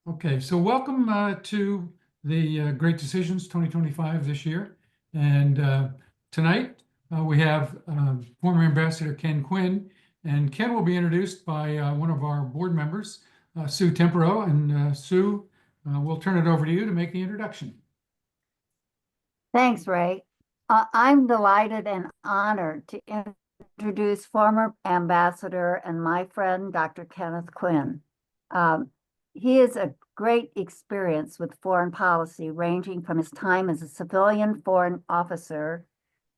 Okay, so welcome to the Great Decisions 2025 this year. And tonight we have former Ambassador Ken Quinn, and Ken will be introduced by one of our board members, Sue Tempero. And Sue, we'll turn it over to you to make the introduction. Thanks, Ray. I'm delighted and honored to introduce former ambassador and my friend, Dr. Kenneth Quinn. He has a great experience with foreign policy, ranging from his time as a civilian foreign officer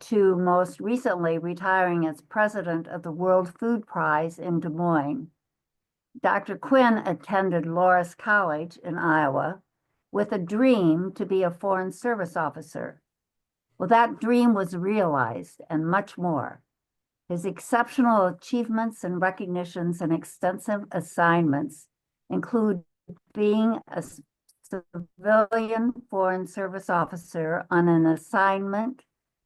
to most recently retiring as president of the World Food Prize in Des Moines. Dr. Quinn attended Loras College in Iowa with a dream to be a foreign service officer. Well, that dream was realized and much more. His exceptional achievements and recognitions and extensive assignments include being a civilian foreign service officer on an assignment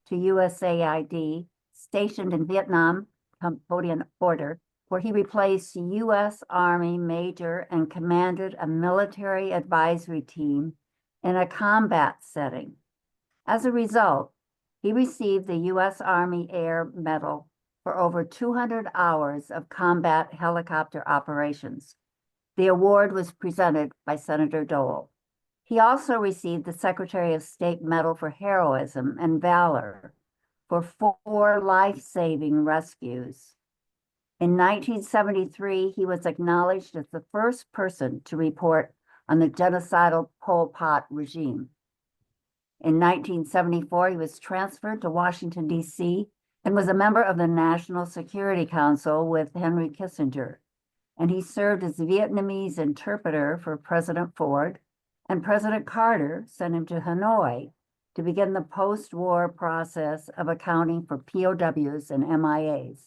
to USAID stationed in Vietnam, Cambodian border, where he replaced U.S. Army major and commanded a military advisory team in a combat setting. As a result, he received the U.S. Army Air Medal for over 200 hours of combat helicopter operations. The award was presented by Senator Dole. He also received the Secretary of State Medal for Heroism and Valor for 4 life-saving rescues. In 1973, he was acknowledged as the first person to report on the genocidal Pol Pot regime. In 1974, he was transferred to Washington, D.C., and was a member of the National Security Council with Henry Kissinger. And he served as Vietnamese interpreter for President Ford, and President Carter sent him to Hanoi to begin the post-war process of accounting for POWs and MIAs.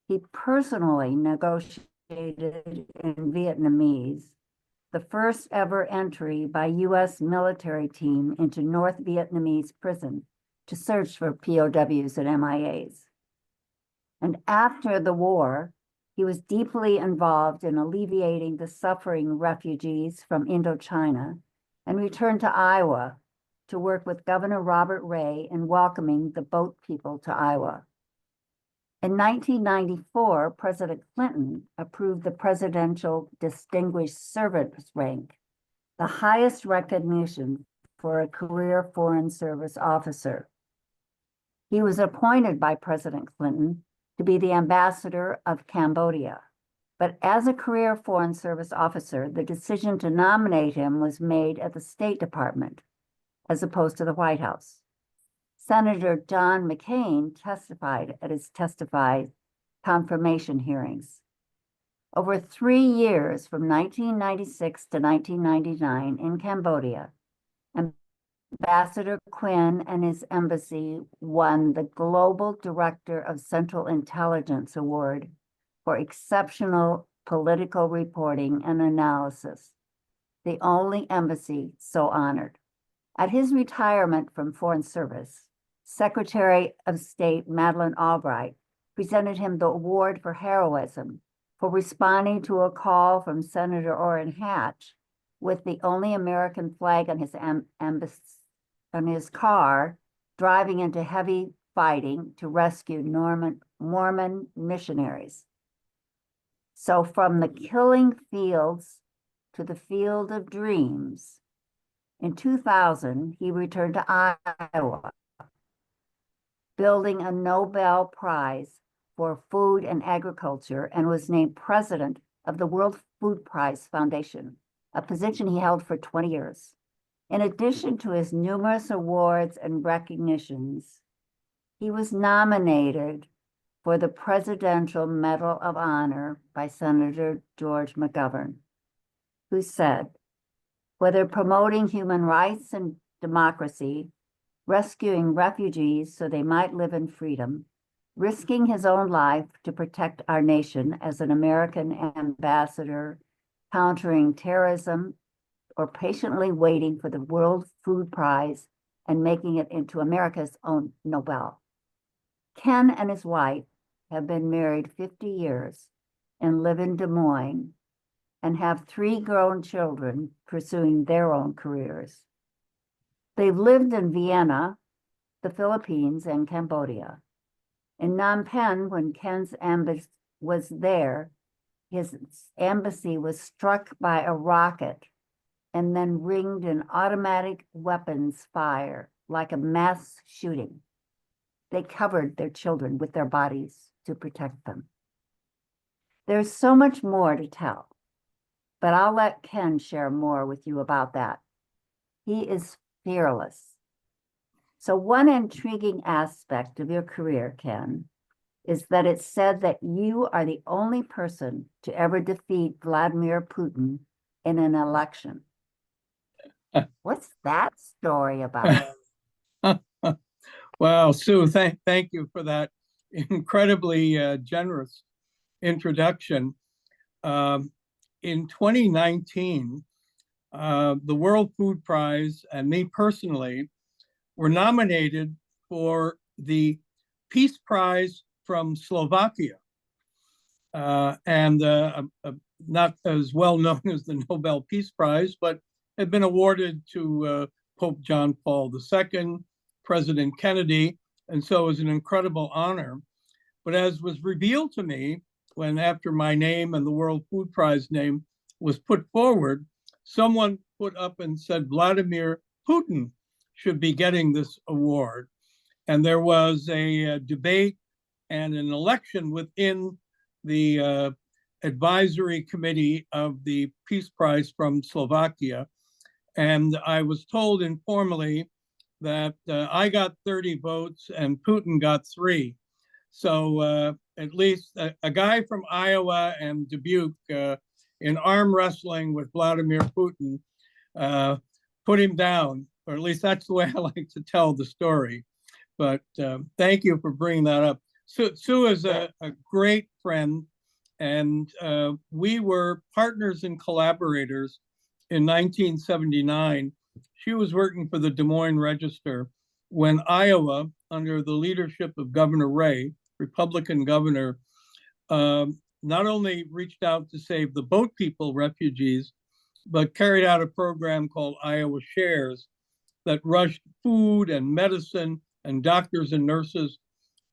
He personally negotiated in Vietnamese the first ever entry by U.S. military team into North Vietnamese prison to search for POWs and MIAs. And after the war, he was deeply involved in alleviating the suffering refugees from Indochina and returned to Iowa to work with Governor Robert Ray in welcoming the boat people to Iowa. In 1994, President Clinton approved the Presidential Distinguished Service rank, the highest recognition for a career Foreign Service officer. He was appointed by President Clinton to be the ambassador of Cambodia. But as a career Foreign Service officer, the decision to nominate him was made at the State Department, as opposed to the White House. Senator John McCain testified at his confirmation hearings. Over 3 years, from 1996 to 1999 in Cambodia, Ambassador Quinn and his embassy won the Global Director of Central Intelligence Award for exceptional political reporting and analysis, the only embassy so honored. At his retirement from Foreign Service, Secretary of State Madeleine Albright presented him the Award for Heroism for responding to a call from Senator Orrin Hatch with the only American flag on his car, driving into heavy fighting to rescue Mormon missionaries. So from the killing fields to the field of dreams, in 2000, he returned to Iowa, building a Nobel Prize for Food and Agriculture, and was named president of the World Food Prize Foundation, a position he held for 20 years. In addition to his numerous awards and recognitions, he was nominated for the Presidential Medal of Honor by Senator George McGovern, who said, whether promoting human rights and democracy, rescuing refugees so they might live in freedom, risking his own life to protect our nation as an American ambassador, countering terrorism, or patiently waiting for the World Food Prize and making it into America's own Nobel. Ken and his wife have been married 50 years and live in Des Moines and have 3 grown children pursuing their own careers. They've lived in Vienna, the Philippines, and Cambodia. In Phnom Penh, when Ken's embassy was there, his embassy was struck by a rocket and then ringed in automatic weapons fire like a mass shooting. They covered their children with their bodies to protect them. There's so much more to tell, but I'll let Ken share more with you about that. He is fearless. So one intriguing aspect of your career, Ken, is that it's said that you are the only person to ever defeat Vladimir Putin in an election. What's that story about? Wow, Sue, thank you for that incredibly generous introduction. In 2019, the World Food Prize and me personally were nominated for the Peace Prize from Slovakia. And not as well known as the Nobel Peace Prize, but had been awarded to Pope John Paul II, President Kennedy, and so it was an incredible honor. But as was revealed to me, when after my name and the World Food Prize name was put forward, someone put up and said Vladimir Putin should be getting this award. And there was a debate and an election within the advisory committee of the Peace Prize from Slovakia. And I was told informally that I got 30 votes and Putin got 3. So at least a guy from Iowa and Dubuque in arm wrestling with Vladimir Putin put him down, or at least that's the way I like to tell the story. But thank you for bringing that up. Sue is a great friend, and we were partners and collaborators in 1979. She was working for the Des Moines Register when Iowa, under the leadership of Governor Ray, Republican governor, not only reached out to save the boat people refugees, but carried out a program called Iowa Shares that rushed food and medicine and doctors and nurses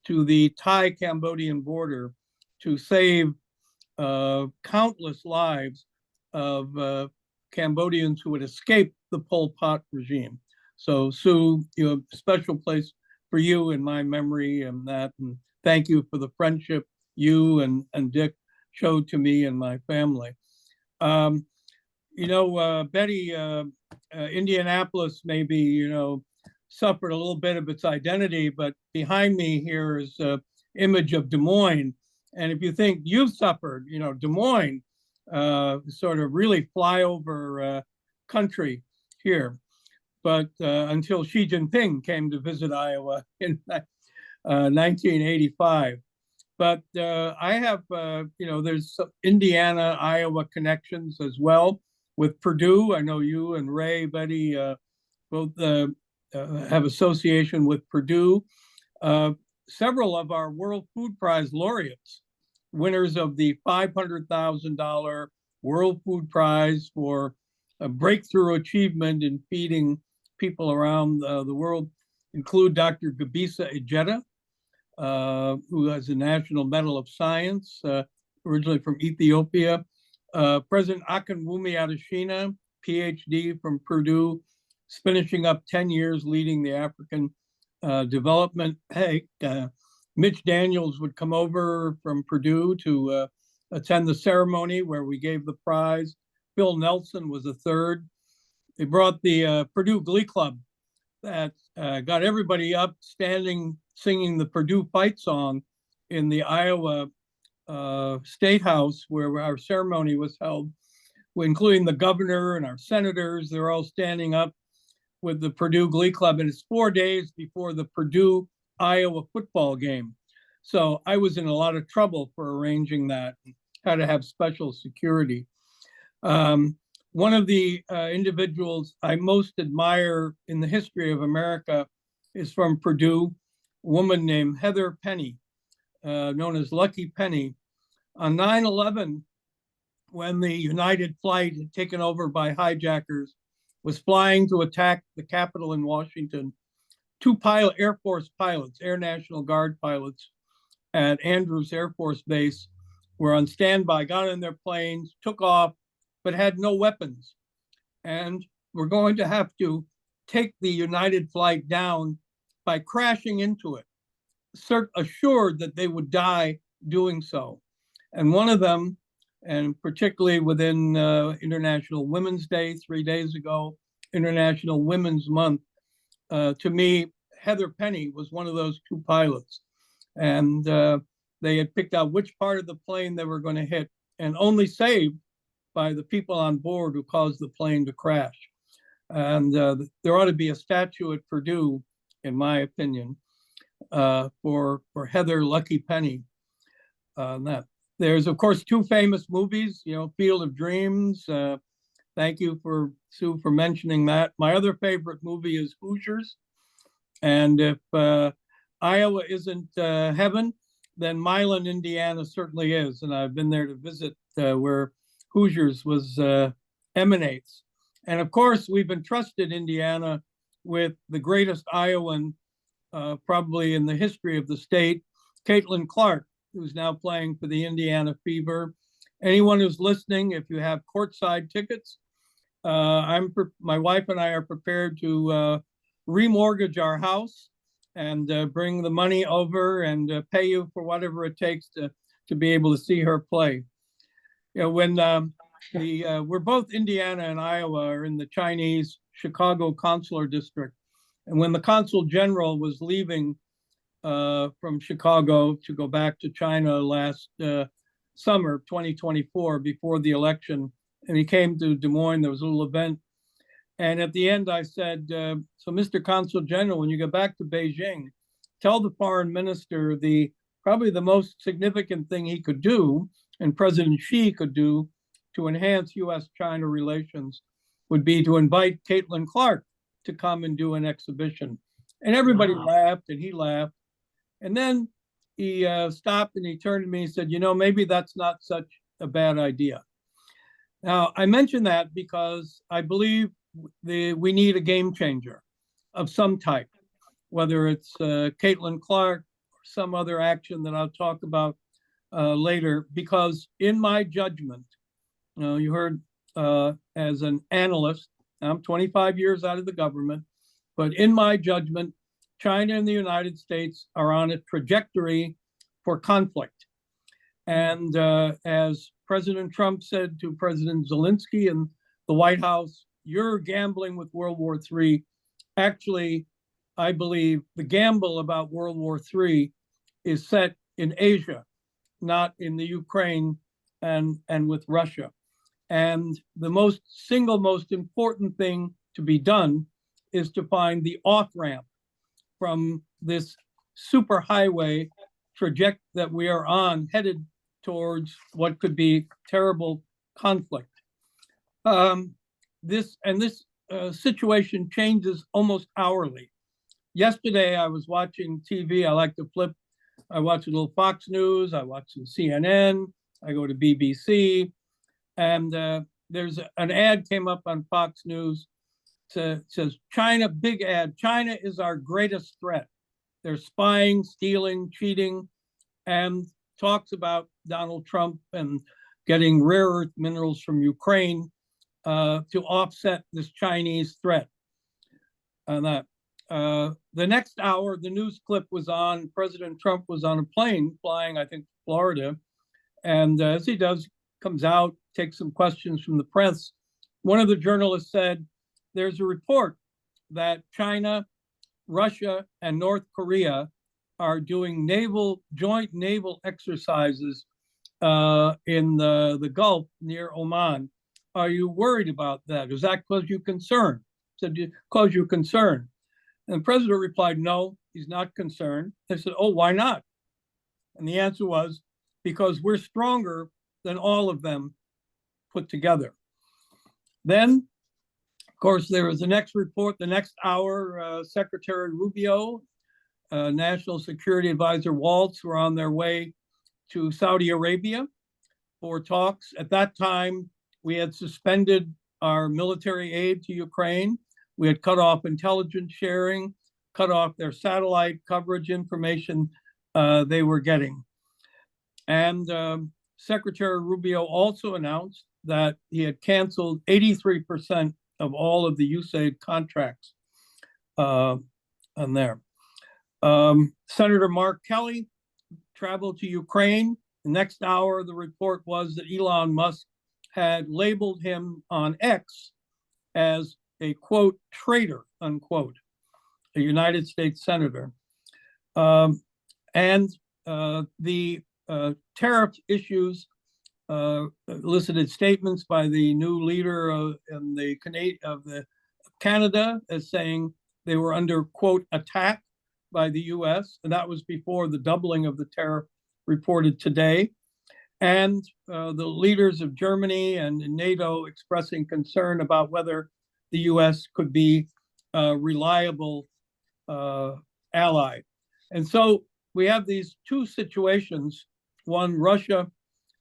to the Thai-Cambodian border to save countless lives of Cambodians who had escaped the Pol Pot regime. So Sue, you know, a special place for you in my memory, and thank you for the friendship you and Dick showed to me and my family. You know, Betty, Indianapolis maybe, you know, suffered a little bit of its identity, but behind me here is an image of Des Moines. And if you think you've suffered, you know, Des Moines, sort of really flyover country here. But until Xi Jinping came to visit Iowa in 1985. But I have, you know, there's some Indiana, Iowa connections as well with Purdue. I know you and Ray, Betty, both have association with Purdue. Several of our World Food Prize laureates, winners of the $500,000 World Food Prize for a breakthrough achievement in feeding people around the world, include Dr. Gebisa Ejeta, who has a National Medal of Science, originally from Ethiopia. President Akinwumi Adesina, PhD from Purdue, finishing up 10 years leading the African development. Hey, Mitch Daniels would come over from Purdue to attend the ceremony where we gave the prize. Phil Nelson was a third. They brought the Purdue Glee Club that got everybody up, standing, singing the Purdue fight song in the Iowa State House where our ceremony was held, including the governor and our senators. They're all standing up with the Purdue Glee Club, and it's 4 days before the Purdue Iowa football game. So I was in a lot of trouble for arranging that, had to have special security. One of the individuals I most admire in the history of America is from Purdue, a woman named Heather Penny, known as Lucky Penny. On 9/11, when the United flight taken over by hijackers was flying to attack the Capitol in Washington. Two Air Force pilots, Air National Guard pilots at Andrews Air Force Base were on standby, got in their planes, took off, but had no weapons. And we're going to have to take the United flight down by crashing into it, assured that they would die doing so. And one of them, and particularly within International Women's Day 3 days ago, International Women's Month, to me, Heather Penny was one of those two pilots. And they had picked out which part of the plane they were going to hit, and only saved by the people on board who caused the plane to crash. And there ought to be a statue at Purdue, in my opinion, for Heather Lucky Penny. That. There's, of course, two famous movies, you know, Field of Dreams. Thank you, Sue, for mentioning that. My other favorite movie is Hoosiers. And if Iowa isn't heaven, then Milan, Indiana certainly is. And I've been there to visit where Hoosiers emanates. And of course, we've entrusted Indiana with the greatest Iowan probably in the history of the state, Caitlin Clark, who's now playing for the Indiana Fever. Anyone who's listening, if you have courtside tickets, my wife and I are prepared to remortgage our house and bring the money over and pay you for whatever it takes to be able to see her play. You know, when we're both Indiana and Iowa are in the Chinese Chicago Consular District. And when the Consul General was leaving from Chicago to go back to China last summer, 2024, before the election, and he came to Des Moines, there was a little event. And at the end, I said, so Mr. Consul General, when you go back to Beijing, tell the foreign minister probably the most significant thing he could do, and President Xi could do to enhance U.S.-China relations would be to invite Caitlin Clark to come and do an exhibition. And everybody laughed, and he laughed. And then he stopped and he turned to me and said, you know, maybe that's not such a bad idea. Now, I mention that because I believe we need a game changer of some type, whether it's Caitlin Clark or some other action that I'll talk about later, because in my judgment, you heard as an analyst, I'm 25 years out of the government, but in my judgment, China and the United States are on a trajectory for conflict. And as President Trump said to President Zelensky in the White House, you're gambling with World War III. Actually, I believe the gamble about World War III is set in Asia, not in the Ukraine and with Russia. And the single most important thing to be done is to find the off-ramp from this superhighway trajectory that we are on, headed towards what could be terrible conflict. This situation changes almost hourly. Yesterday, I was watching TV. I like to flip. I watch a little Fox News. I watch some CNN. I go to BBC. And there's an ad came up on Fox News. Says, China, big ad, China is our greatest threat. They're spying, stealing, cheating, and talks about Donald Trump and getting rare earth minerals from Ukraine to offset this Chinese threat. And that the next hour, the news clip was on. President Trump was on a plane flying, I think, Florida. And as he does, comes out, takes some questions from the press. One of the journalists said, there's a report that China, Russia, and North Korea are doing joint naval exercises in the Gulf near Oman. Are you worried about that? Does that cause you concern? Said, cause you concern? And the president replied, no, he's not concerned. They said, oh, why not? And the answer was, because we're stronger than all of them put together. Then, of course, there was the next report, the next hour, Secretary Rubio, National Security Advisor Waltz were on their way to Saudi Arabia. for talks. At that time, we had suspended our military aid to Ukraine. We had cut off intelligence sharing, cut off their satellite coverage information they were getting. And Secretary Rubio also announced that he had canceled 83% of all of the USAID contracts on there. Senator Mark Kelly traveled to Ukraine. The next hour, the report was that Elon Musk had labeled him on X as a, quote, traitor, unquote, a United States senator. And the tariff issues elicited statements by the new leader of Canada as saying they were under, quote, attack by the US, and that was before the doubling of the tariff reported today. And the leaders of Germany and NATO expressing concern about whether the US could be a reliable ally. And so we have these two situations, one, Russia,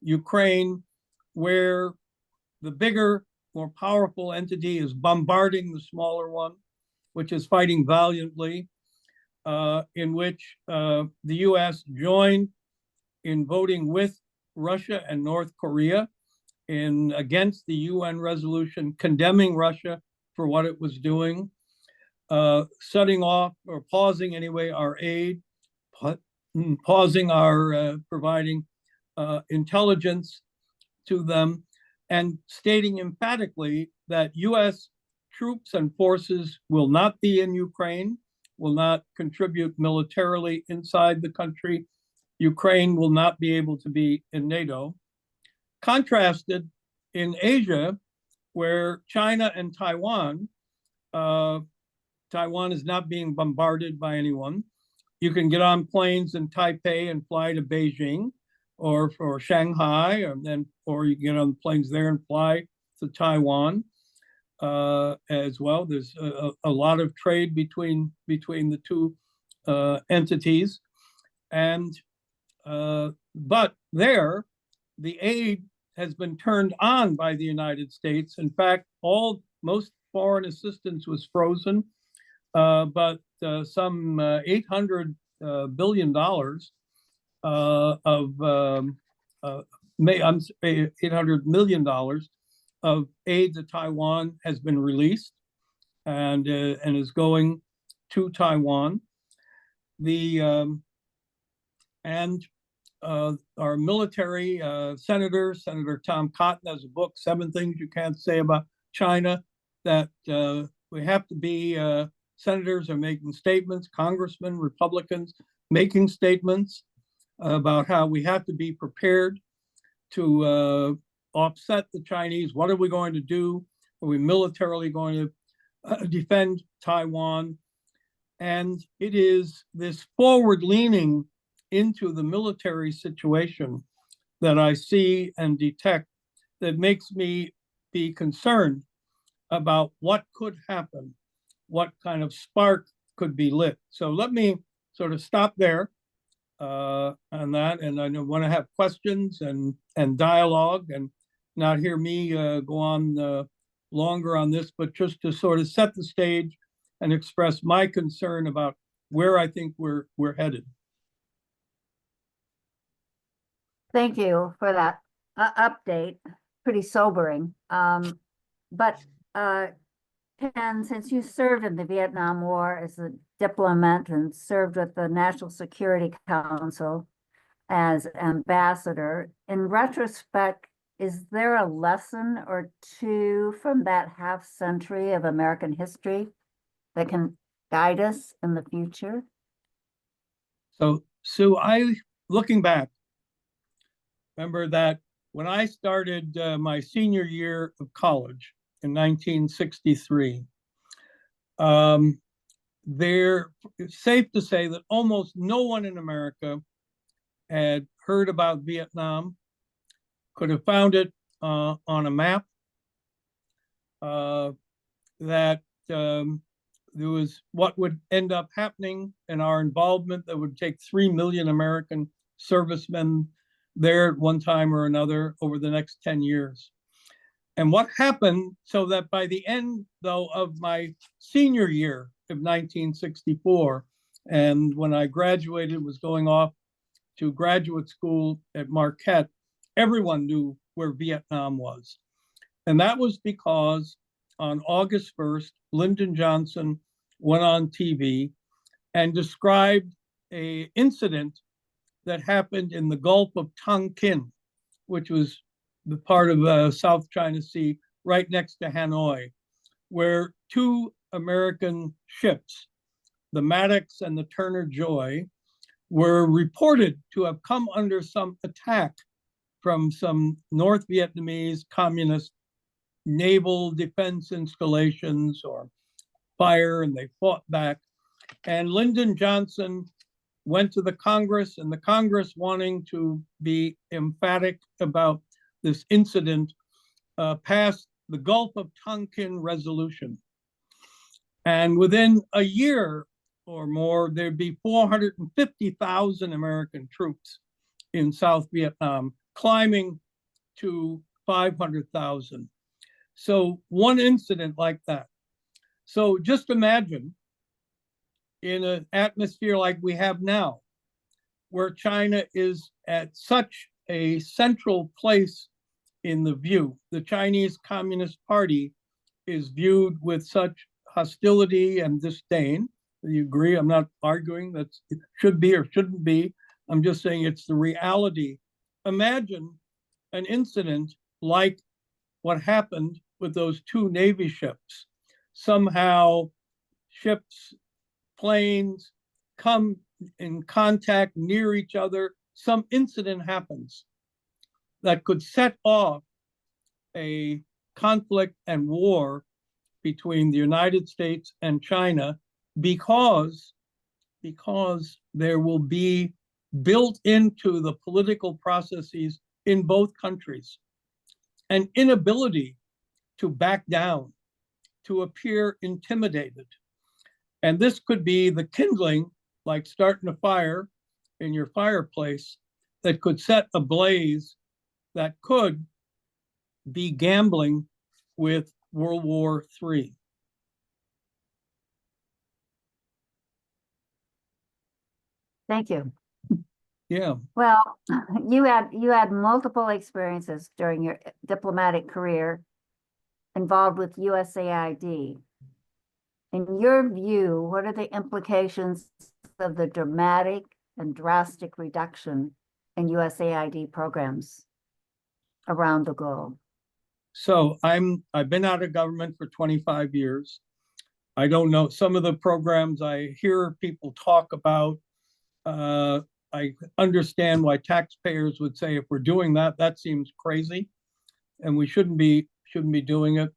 Ukraine, where the bigger, more powerful entity is bombarding the smaller one, which is fighting valiantly, in which the US joined in voting with Russia and North Korea against the UN resolution condemning Russia for what it was doing, shutting off or pausing anyway our aid, pausing our providing intelligence to them, and stating emphatically that US troops and forces will not be in Ukraine, will not contribute militarily inside the country. Ukraine will not be able to be in NATO. Contrasted in Asia, where China and Taiwan, Taiwan is not being bombarded by anyone. You can get on planes in Taipei and fly to Beijing or Shanghai, or you can get on planes there and fly to Taiwan as well. There's a lot of trade between the two entities. And but there, the aid has been turned on by the United States. In fact, most foreign assistance was frozen, but some $800 billion $800 million of aid to Taiwan has been released and is going to Taiwan. Our military Senator Tom Cotton has a book, 7 Things You Can't Say About China, that we have to be, senators are making statements, congressmen, Republicans making statements about how we have to be prepared to offset the Chinese. What are we going to do? Are we militarily going to defend Taiwan? And it is this forward leaning into the military situation that I see and detect that makes me be concerned about what could happen, what kind of spark could be lit. So let me sort of stop there on that, and I want to have questions and dialogue, and not hear me go on longer on this, but just to sort of set the stage and express my concern about where I think we're headed. Thank you for that update. Pretty sobering. But Ken, since you served in the Vietnam War as a diplomat and served with the National Security Council as ambassador, in retrospect, is there a lesson or two from that half century of American history that can guide us in the future? So looking back, remember that when I started my senior year of college in 1963, it's safe to say that almost no one in America had heard about Vietnam, could have found it on a map, that there was what would end up happening in our involvement that would take 3 million American servicemen there at one time or another over the next 10 years. And what happened, so that by the end, though, of my senior year of 1964, and when I graduated, was going off to graduate school at Marquette, everyone knew where Vietnam was. And that was because on August 1st, Lyndon Johnson went on TV and described an incident that happened in the Gulf of Tonkin, which was the part of South China Sea right next to Hanoi, where two American ships, the Maddox and the Turner Joy, were reported to have come under some attack from some North Vietnamese communist naval defense installations or fire, and they fought back. And Lyndon Johnson went to the Congress, and the Congress, wanting to be emphatic about this incident, passed the Gulf of Tonkin Resolution. And within a year or more, there'd be 450,000 American troops in South Vietnam, climbing to 500,000. So one incident like that. So just imagine in an atmosphere like we have now, where China is at such a central place in the view. The Chinese Communist Party is viewed with such hostility and disdain. You agree? I'm not arguing that it should be or shouldn't be. I'm just saying it's the reality. Imagine an incident like what happened with those two Navy ships. Somehow ships, planes come in contact near each other. Some incident happens that could set off a conflict and war between the United States and China, because there will be built into the political processes in both countries an inability to back down, to appear intimidated. And this could be the kindling, like starting a fire in your fireplace, that could set a blaze that could be gambling with World War III. Thank you. Yeah. Well, you had multiple experiences during your diplomatic career involved with USAID. In your view, what are the implications of the dramatic and drastic reduction in USAID programs around the globe? So I've been out of government for 25 years. I don't know some of the programs I hear people talk about. I understand why taxpayers would say, if we're doing that, that seems crazy, and we shouldn't be doing it.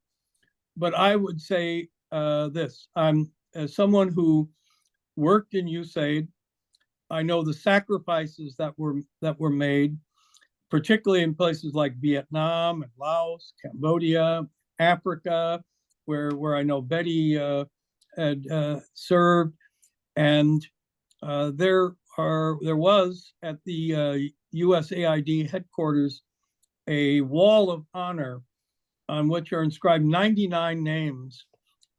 But I would say this: I'm, as someone who worked in USAID, I know the sacrifices that were made, particularly in places like Vietnam and Laos, Cambodia, Africa, where I know Betty had served, and there was at the USAID headquarters a wall of honor on which are inscribed 99 names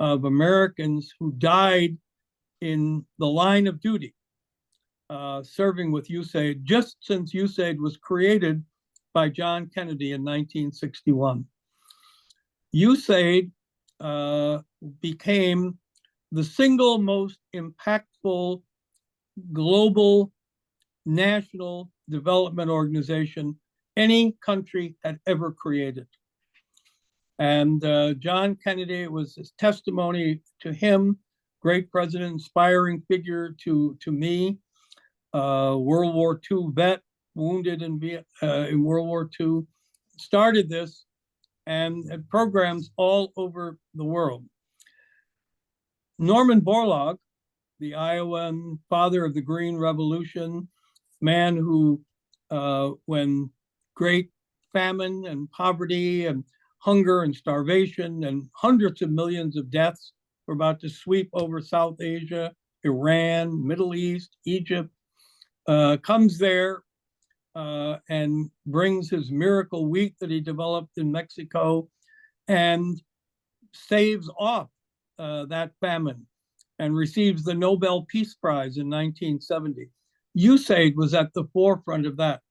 of Americans who died in the line of duty, serving with USAID, just since USAID was created by John Kennedy in 1961. USAID became the single most impactful global national development organization any country had ever created. And John Kennedy, it was his testimony to him, great president, inspiring figure to me, World War II vet, wounded in World War II, started this and had programs all over the world. Norman Borlaug, the Iowan father of the Green Revolution, man who, when great famine and poverty and hunger and starvation and hundreds of millions of deaths were about to sweep over South Asia, Iran, Middle East, Egypt, comes there, and brings his miracle wheat that he developed in Mexico and saves off that famine and receives the Nobel Peace Prize in 1970. USAID was at the forefront of that.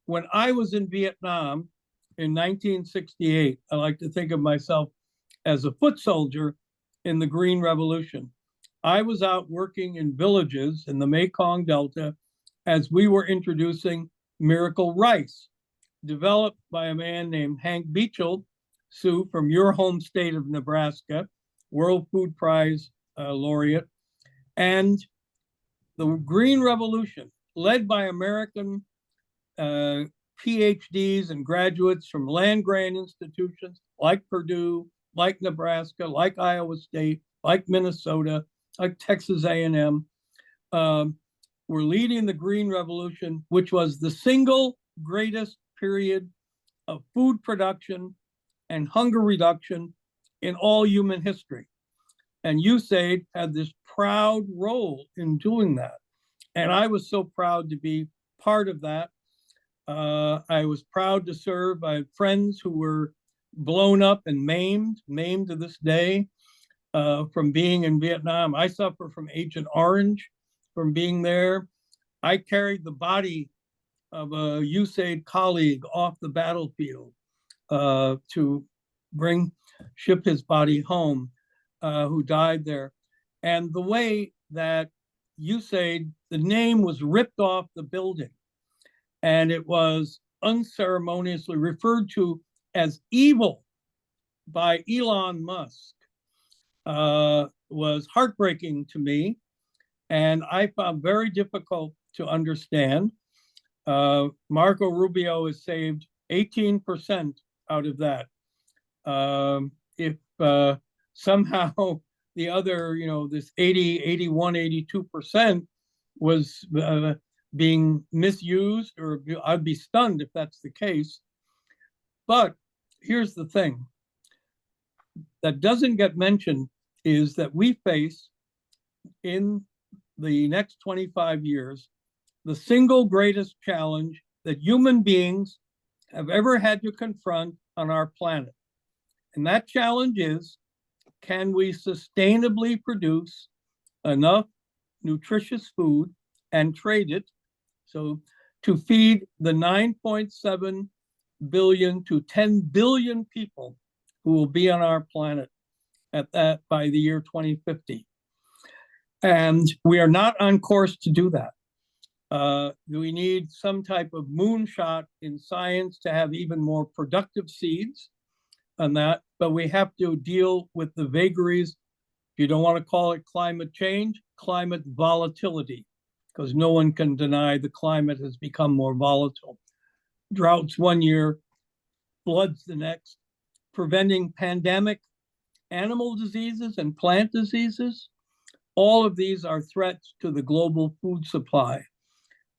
When I was in Vietnam in 1968, I like to think of myself as a foot soldier in the Green Revolution. I was out working in villages in the Mekong Delta as we were introducing miracle rice, developed by a man named Hank Beechel, Sue, from your home state of Nebraska, World Food Prize laureate. And the Green Revolution, led by American PhDs and graduates from land-grant institutions like Purdue, like Nebraska, like Iowa State, like Minnesota, like Texas A&M, were leading the Green Revolution, which was the single greatest period of food production and hunger reduction in all human history. And USAID had this proud role in doing that. And I was so proud to be part of that. I was proud to serve. I had friends who were blown up and maimed to this day from being in Vietnam. I suffer from Agent Orange from being there. I carried the body of a USAID colleague off the battlefield to ship his body home, who died there. And the way that USAID, the name was ripped off the building and it was unceremoniously referred to as evil by Elon Musk, was heartbreaking to me. And I found very difficult to understand. Marco Rubio has saved 18% out of that. If somehow the other, this 80, 81, 82% was being misused, or I'd be stunned if that's the case. But here's the thing that doesn't get mentioned is that we face in the next 25 years the single greatest challenge that human beings have ever had to confront on our planet. And that challenge is, can we sustainably produce enough nutritious food and trade it so to feed the 9.7 billion to 10 billion people who will be on our planet at that by the year 2050. And we are not on course to do that. We need some type of moonshot in science to have even more productive seeds on that, but we have to deal with the vagaries. If you don't want to call it climate change, climate volatility, because no one can deny the climate has become more volatile. Droughts one year, floods the next, preventing pandemic animal diseases and plant diseases. All of these are threats to the global food supply.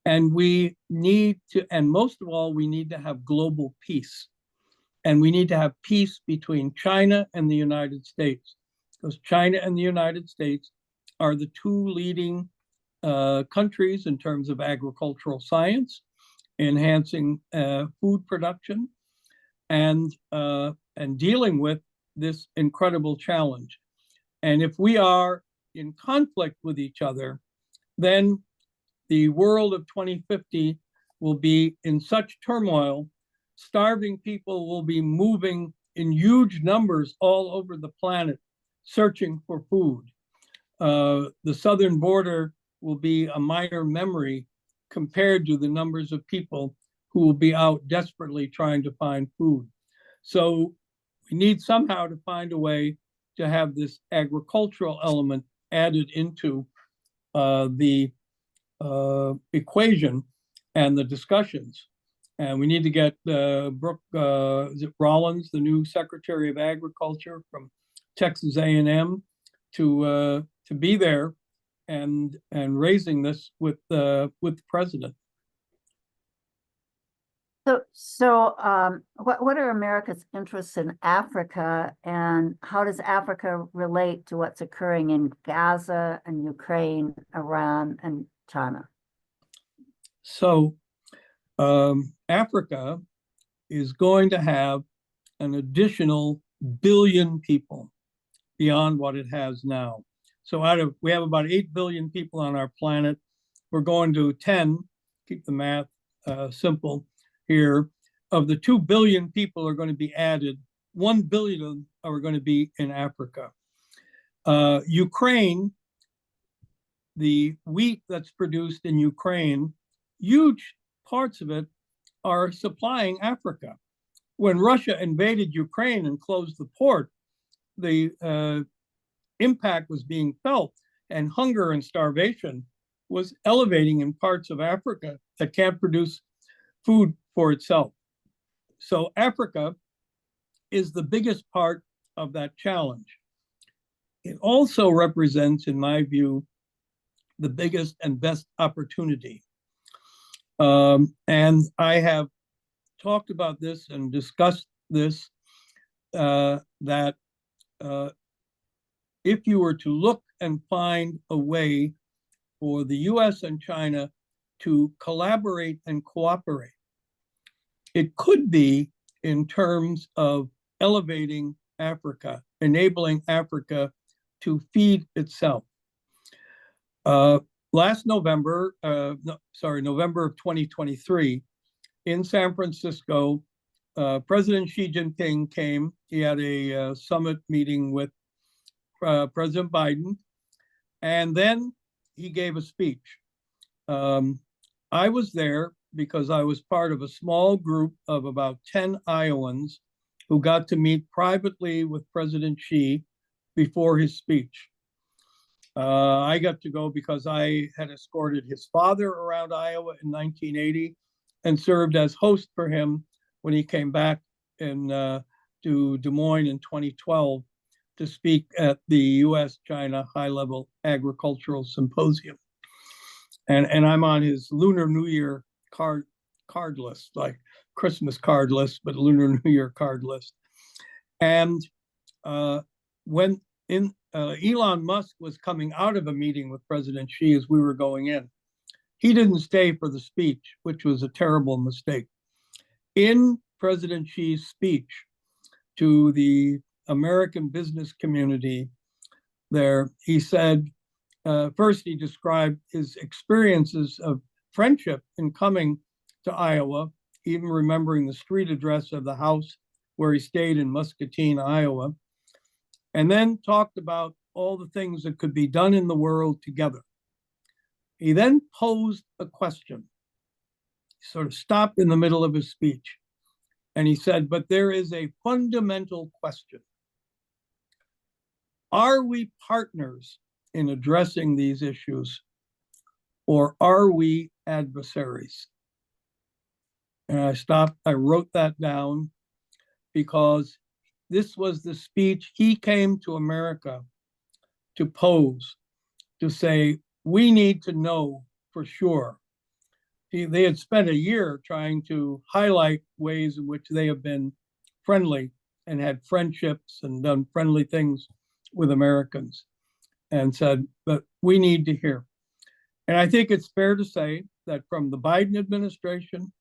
And we need to, and most of all, we need to have global peace. And we need to have peace between China and the United States, because China and the United States are the two leading countries in terms of agricultural science, enhancing food production, and dealing with this incredible challenge. And if we are in conflict with each other, then the world of 2050 will be in such turmoil. Starving people will be moving in huge numbers all over the planet, searching for food. The southern border will be a minor memory compared to the numbers of people who will be out desperately trying to find food. So we need somehow to find a way to have this agricultural element added into the equation and the discussions. And we need to get Brooke Rollins, the new Secretary of Agriculture from Texas A&M, to be there and raising this with the president. So what are America's interests in Africa, and how does Africa relate to what's occurring in Gaza and Ukraine, Iran, and China? So Africa is going to have an additional billion people beyond what it has now. So we have about 8 billion people on our planet. We're going to 10, keep the math simple here. Of the 2 billion people are going to be added, 1 billion are going to be in Africa. Ukraine, the wheat that's produced in Ukraine, huge parts of it are supplying Africa. When Russia invaded Ukraine and closed the port, the impact was being felt, and hunger and starvation was elevating in parts of Africa that can't produce food for itself. So Africa is the biggest part of that challenge. It also represents, in my view, the biggest and best opportunity. And I have talked about this and discussed this, that if you were to look and find a way for the US and China to collaborate and cooperate, it could be in terms of elevating Africa, enabling Africa to feed itself. Last November, November of 2023, in San Francisco, President Xi Jinping came. He had a summit meeting with President Biden, and then he gave a speech. I was there because I was part of a small group of about 10 Iowans who got to meet privately with President Xi before his speech. I got to go because I had escorted his father around Iowa in 1980 and served as host for him when he came back to Des Moines in 2012 to speak at the US-China High-Level Agricultural Symposium. And I'm on his Lunar New Year card list, like Christmas card list, but Lunar New Year card list. And when Elon Musk was coming out of a meeting with President Xi as we were going in, he didn't stay for the speech, which was a terrible mistake. In President Xi's speech to the American business community there, he said, first he described his experiences of friendship in coming to Iowa, even remembering the street address of the house where he stayed in Muscatine, Iowa, and then talked about all the things that could be done in the world together. He then posed a question. He sort of stopped in the middle of his speech, and he said, but there is a fundamental question. Are we partners in addressing these issues, or are we adversaries? And I stopped, I wrote that down because this was the speech he came to America to pose, to say, we need to know for sure. They had spent a year trying to highlight ways in which they have been friendly and had friendships and done friendly things with Americans, and said, but we need to hear. And I think it's fair to say that from the Biden administration,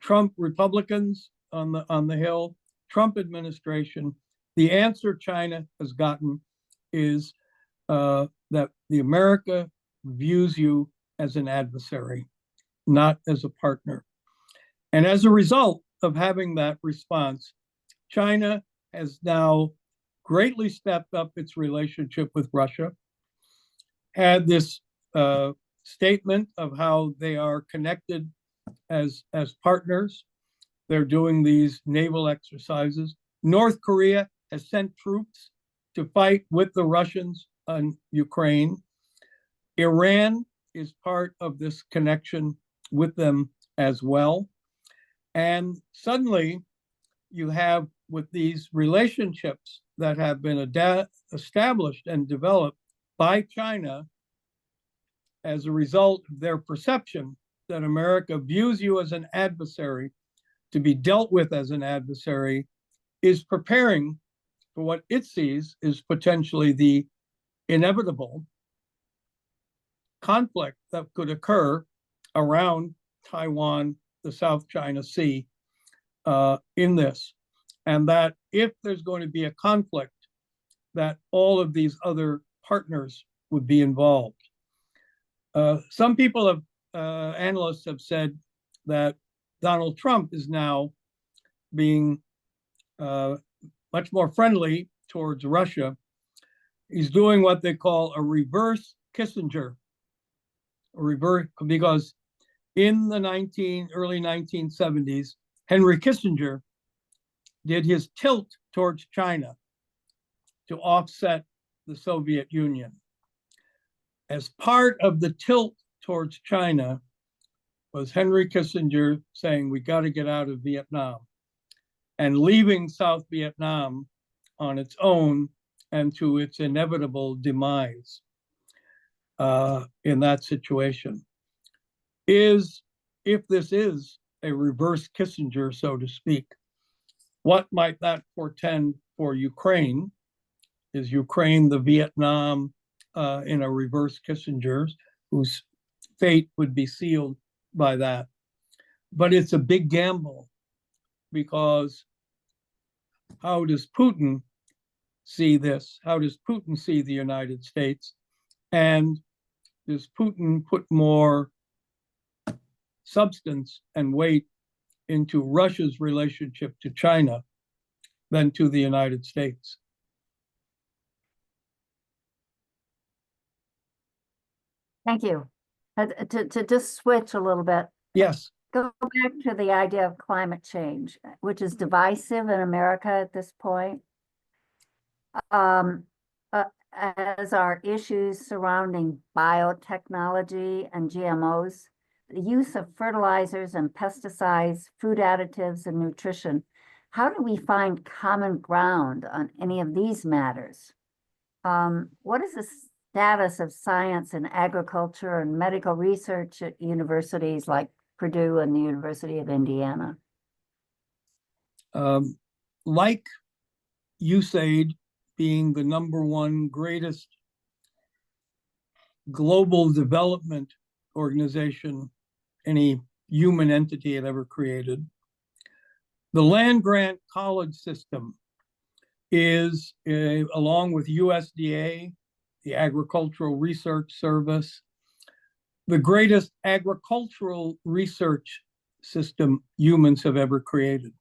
Trump Republicans on the Hill, Trump administration, the answer China has gotten is that the America views you as an adversary, not as a partner. And as a result of having that response, China has now greatly stepped up its relationship with Russia, had this statement of how they are connected as partners. They're doing these naval exercises. North Korea has sent troops to fight with the Russians on Ukraine. Iran is part of this connection with them as well. And suddenly you have, with these relationships that have been established and developed by China as a result of their perception that America views you as an adversary, to be dealt with as an adversary, is preparing for what it sees is potentially the inevitable conflict that could occur around Taiwan the South China Sea in this, and that if there's going to be a conflict, that all of these other partners would be involved. Some people have, analysts have said that Donald Trump is now being much more friendly towards Russia. He's doing what they call a reverse Kissinger, because in the early 1970s, Henry Kissinger did his tilt towards China to offset the Soviet Union. As part of the tilt towards China was Henry Kissinger saying, we got to get out of Vietnam, and leaving South Vietnam on its own and to its inevitable demise in that situation. If this is a reverse Kissinger, so to speak, what might that portend for Ukraine? Is Ukraine the Vietnam in a reverse Kissinger, whose fate would be sealed by that? But it's a big gamble, because how does Putin see this? How does Putin see the United States? And does Putin put more substance and weight into Russia's relationship to China than to the United States? Thank you. To just switch a little bit, Yes. go back to the idea of climate change, which is divisive in America at this point. As are issues surrounding biotechnology and GMOs, the use of fertilizers and pesticides, food additives, and nutrition. How do we find common ground on any of these matters? What is the status of science and agriculture and medical research at universities like Purdue and the University of Indiana? Like USAID being the #1 greatest global development organization any human entity had ever created, the land-grant college system is, along with USDA, the Agricultural Research Service, the greatest agricultural research system humans have ever created.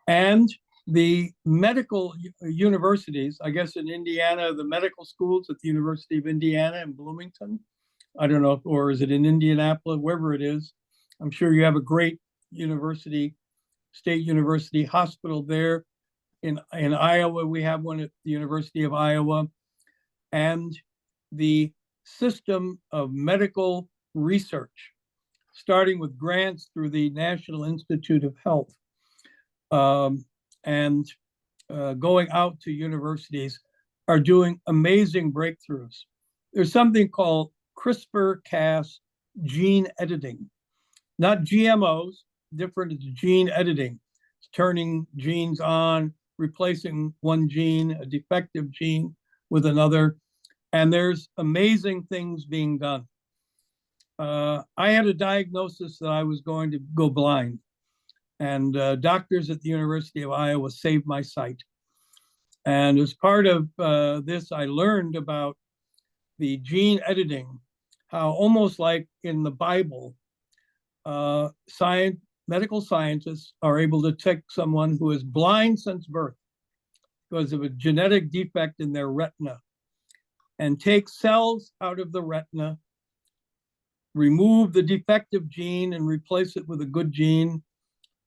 And the medical universities, I guess in Indiana, the medical schools at the University of Indiana in Bloomington, I don't know, or is it in Indianapolis, wherever it is. I'm sure you have a great university, state university hospital there. In Iowa, we have one at the University of Iowa. And the system of medical research, starting with grants through the National Institute of Health, and going out to universities, are doing amazing breakthroughs. There's something called CRISPR-Cas gene editing, not GMOs, different, it's gene editing. It's turning genes on, replacing one gene, a defective gene, with another. And there's amazing things being done. I had a diagnosis that I was going to go blind. And doctors at the University of Iowa saved my sight. And as part of this, I learned about the gene editing, how almost like in the Bible, medical scientists are able to take someone who is blind since birth because of a genetic defect in their retina and take cells out of the retina, remove the defective gene and replace it with a good gene,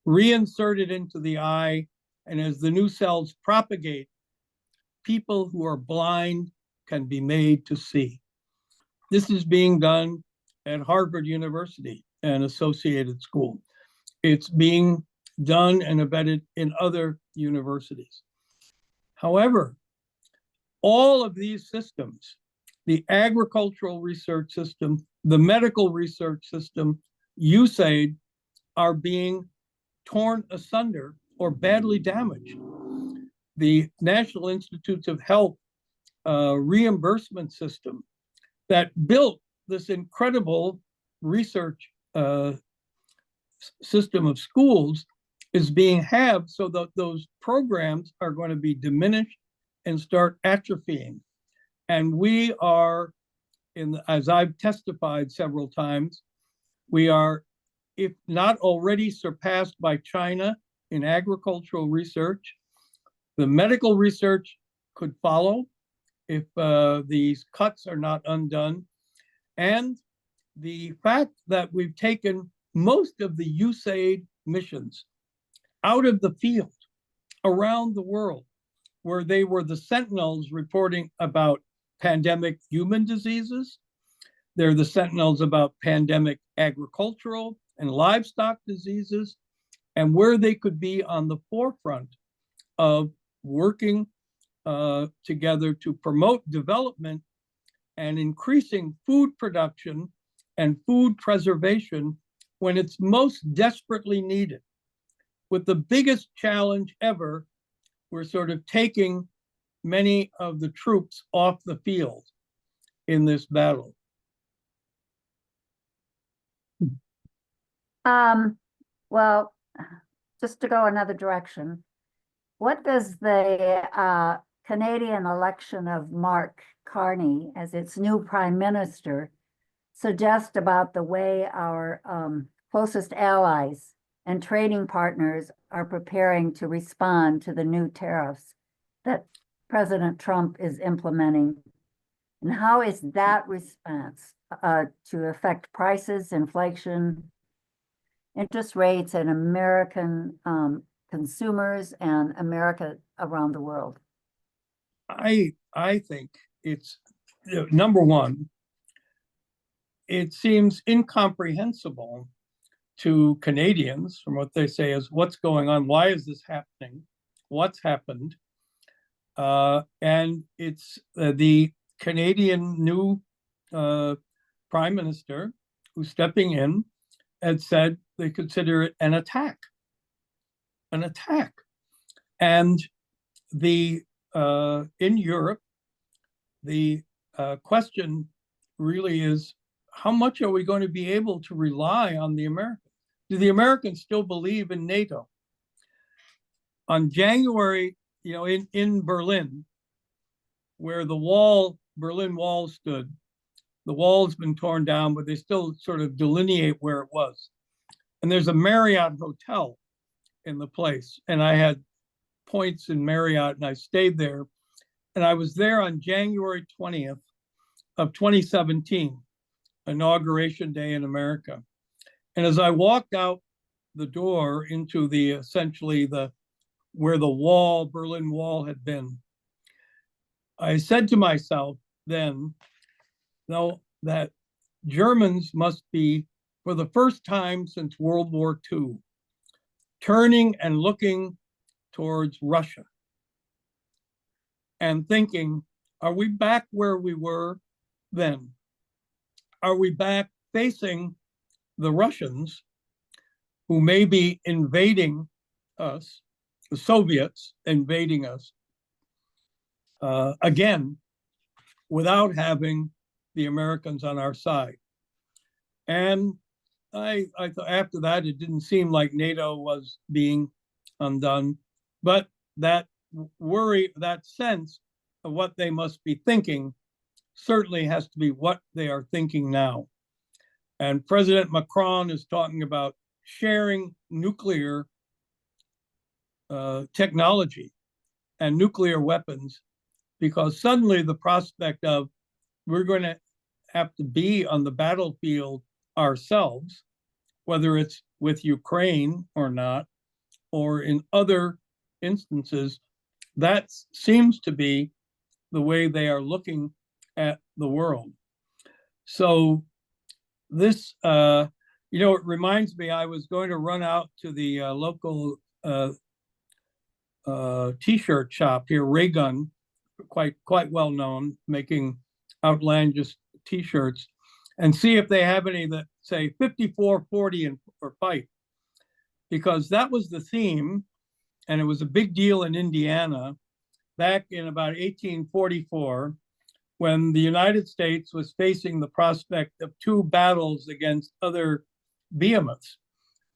reinsert it into the eye, and as the new cells propagate, people who are blind can be made to see. This is being done at Harvard University and Associated School. It's being done and embedded in other universities. However, all of these systems, the agricultural research system, the medical research system, USAID, are being torn asunder or badly damaged. The National Institutes of Health reimbursement system that built this incredible research system of schools is being halved, so that those programs are going to be diminished and start atrophying. And we are, as I've testified several times, we are, if not already surpassed by China in agricultural research. The medical research could follow if these cuts are not undone. And the fact that we've taken most of the USAID missions out of the field around the world, where they were the sentinels reporting about pandemic human diseases. They're the sentinels about pandemic agricultural and livestock diseases, and where they could be on the forefront of working together to promote development and increasing food production and food preservation when it's most desperately needed. With the biggest challenge ever, we're sort of taking many of the troops off the field in this battle. Well, just to go another direction, what does the Canadian election of Mark Carney as its new prime minister suggest about the way our closest allies and trading partners are preparing to respond to the new tariffs that President Trump is implementing? And how is that response to affect prices, inflation, interest rates, and American consumers and America around the world? I think it's, number one, it seems incomprehensible to Canadians from what they say is, what's going on? Why is this happening? What's happened? And it's the Canadian new prime minister who's stepping in and said they consider it an attack. An attack. And the in Europe, the question really is, how much are we going to be able to rely on the Americans? Do the Americans still believe in NATO? On January, in Berlin, where the Berlin Wall stood, the wall's been torn down, but they still sort of delineate where it was. And there's a Marriott hotel in the place. And I had points in Marriott and I stayed there. And I was there on January 20th of 2017, Inauguration Day in America. And as I walked out the door into essentially where the Berlin Wall had been, I said to myself then, no, that Germans must be, for the first time since World War II, turning and looking towards Russia and thinking, are we back where we were then? Are we back facing the Russians who may be invading us, the Soviets invading us again, without having the Americans on our side? And I thought after that, it didn't seem like NATO was being undone, but that worry, that sense of what they must be thinking certainly has to be what they are thinking now. And President Macron is talking about sharing nuclear technology and nuclear weapons, because suddenly the prospect of we're going to have to be on the battlefield ourselves, whether it's with Ukraine or not, or in other instances, that seems to be the way they are looking at the world. So this, it reminds me, I was going to run out to the local t-shirt shop here, Raygun, quite well known, making outlandish t-shirts, and see if they have any that say 54, 40, or fight. Because that was the theme, and it was a big deal in Indiana back in about 1844, when the United States was facing the prospect of two battles against other behemoths,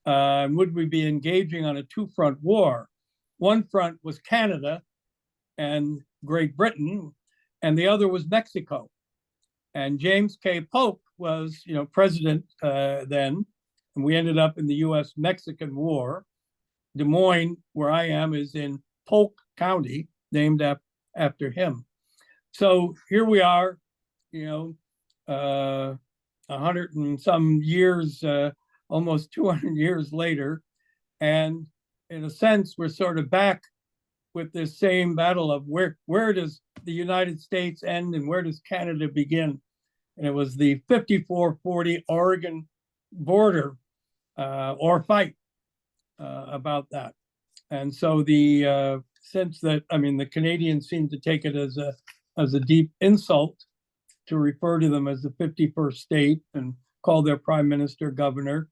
would we be engaging on a two-front war? One front was Canada and Great Britain, and the other was Mexico. And James K. Polk was, president then, and we ended up in the U.S.-Mexican War. Des Moines, where I am, is in Polk County, named after him. So here we are, 100 and some years, almost 200 years later. And in a sense, we're sort of back with this same battle of where does the United States end and where does Canada begin? And it was the 54-40 Oregon border or fight about that. And so the sense that, the Canadians seem to take it as a deep insult to refer to them as the 51st state and call their prime minister governor.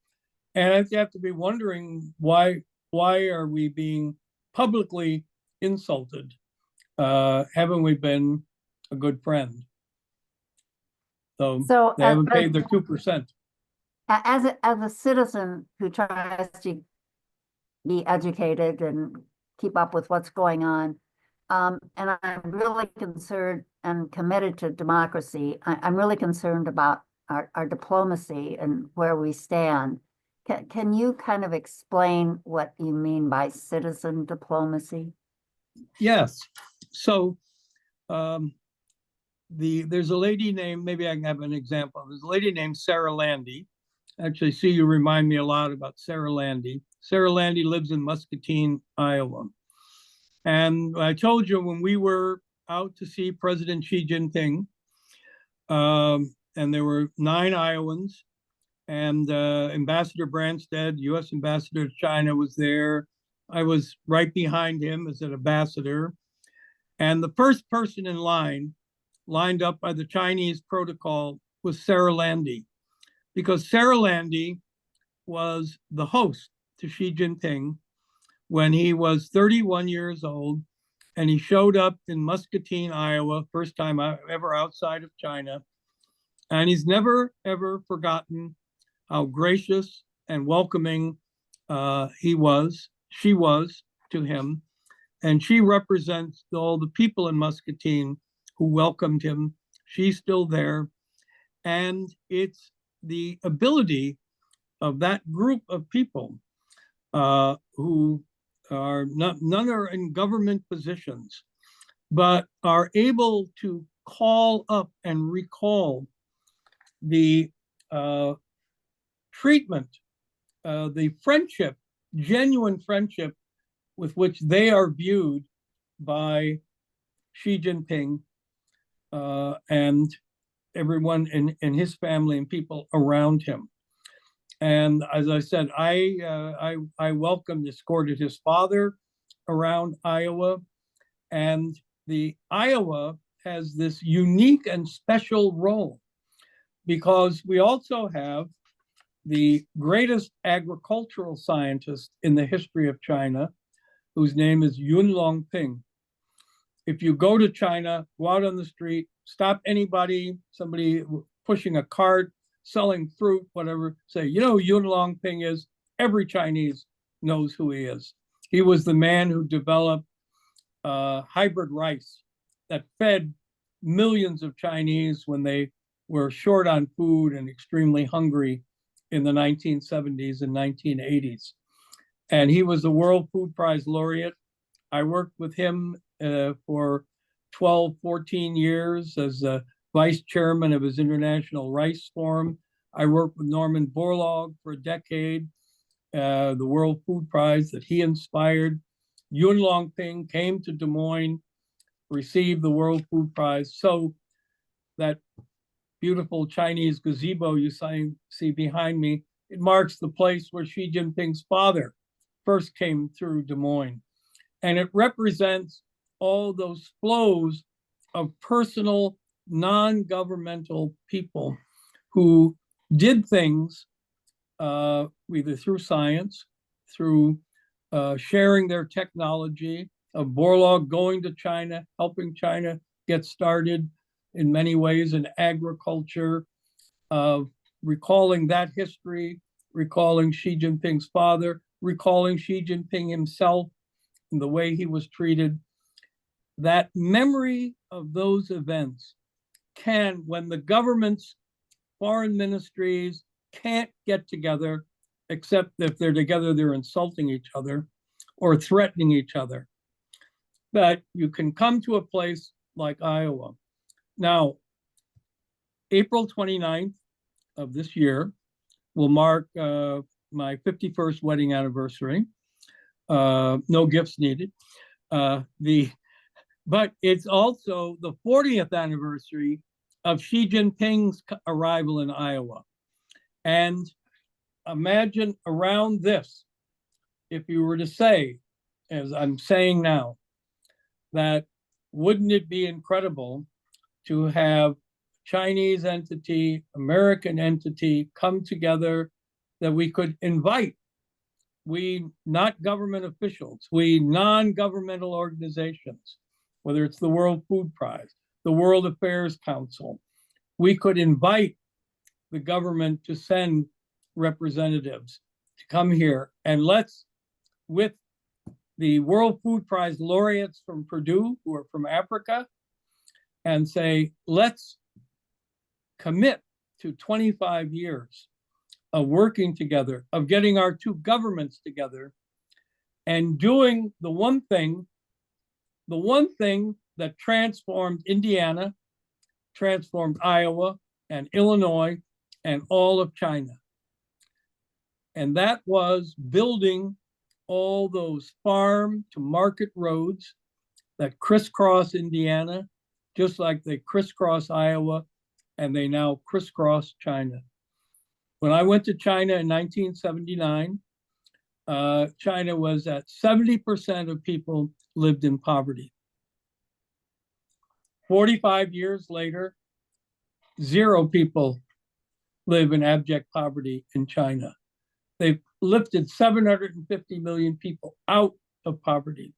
And you have to be wondering why are we being publicly insulted? Haven't we been a good friend? So they haven't paid their 2%. As a citizen who tries to be educated and keep up with what's going on, and I'm really concerned and committed to democracy. I'm really concerned about our diplomacy and where we stand. Can you kind of explain what you mean by citizen diplomacy? Yes. So there's a lady named, maybe I can have an example. There's a lady named Sarah Landy. Actually, see, you remind me a lot about Sarah Landy. Sarah Landy lives in Muscatine, Iowa. And I told you when we were out to see President Xi Jinping, and there were 9 Iowans, and Ambassador Branstad, U.S. Ambassador to China, was there. I was right behind him as an ambassador. And the first person in line, lined up by the Chinese protocol, was Sarah Landy, because Sarah Landy was the host to Xi Jinping when he was 31 years old, and he showed up in Muscatine, Iowa, first time ever outside of China. And he's never, ever forgotten how gracious and welcoming she was to him. And she represents all the people in Muscatine who welcomed him. She's still there. And it's the ability of that group of people who are none are in government positions, but are able to call up and recall the treatment, the friendship, genuine friendship with which they are viewed by Xi Jinping and everyone in his family and people around him. And as I said, I welcomed, escorted his father around Iowa. And the Iowa has this unique and special role because we also have the greatest agricultural scientist in the history of China, whose name is Yun Longping. If you go to China, go out on the street, stop somebody pushing a cart, selling fruit, whatever, say, who Yun Longping is? Every Chinese knows who he is. He was the man who developed hybrid rice that fed millions of Chinese when they were short on food and extremely hungry in the 1970s and 1980s. And he was the World Food Prize laureate. I worked with him for 12, 14 years as a vice chairman of his International Rice Forum. I worked with Norman Borlaug for a decade, the World Food Prize that he inspired. Yun Longping came to Des Moines, received the World Food Prize. So that beautiful Chinese gazebo you see behind me, it marks the place where Xi Jinping's father first came through Des Moines. And it represents all those flows of personal, non-governmental people who did things either through science, through sharing their technology, of Borlaug going to China, helping China get started in many ways in agriculture, of recalling that history recalling Xi Jinping's father, recalling Xi Jinping himself and the way he was treated. That memory of those events can, when the governments, foreign ministries can't get together, except if they're together, they're insulting each other or threatening each other. But you can come to a place like Iowa. Now, April 29th of this year will mark my 51st wedding anniversary. No gifts needed. But it's also the 40th anniversary of Xi Jinping's arrival in Iowa. And imagine around this, if you were to say, as I'm saying now, that wouldn't it be incredible to have Chinese entity, American entity come together, that we could invite, we not government officials, we non-governmental organizations, whether it's the World Food Prize, the World Affairs Council, we could invite the government to send representatives to come here, and let's, with the World Food Prize laureates from Purdue, who are from Africa, and say, let's commit to 25 years of working together, of getting our two governments together and doing the one thing that transformed Indiana, transformed Iowa and Illinois and all of China. And that was building all those farm to market roads that crisscross Indiana, just like they crisscross Iowa, and they now crisscross China. When I went to China in 1979, China was at 70% of people lived in poverty. 45 years later, 0 people live in abject poverty in China. They've lifted 750 million people out of poverty.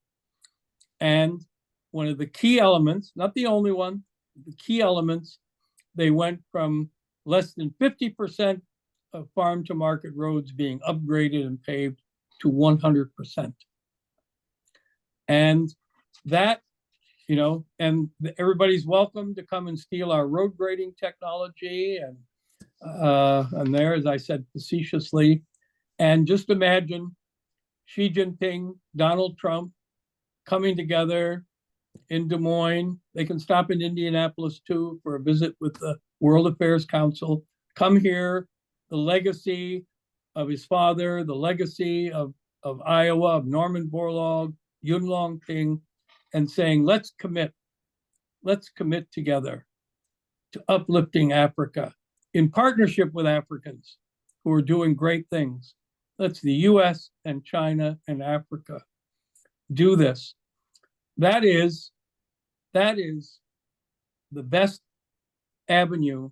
And one of the key elements, not the only one, the key elements, they went from less than 50% of farm to market roads being upgraded and paved to 100%. And that, you know, and everybody's welcome to come and steal our road grading technology and there, as I said facetiously. And just imagine Xi Jinping, Donald Trump coming together in Des Moines. They can stop in Indianapolis too for a visit with the World Affairs Council. Come here, the legacy of his father, the legacy of Iowa, of Norman Borlaug, Yun Long Ping, and saying, let's commit together to uplifting Africa in partnership with Africans who are doing great things. Let's the US and China and Africa do this. That is the best avenue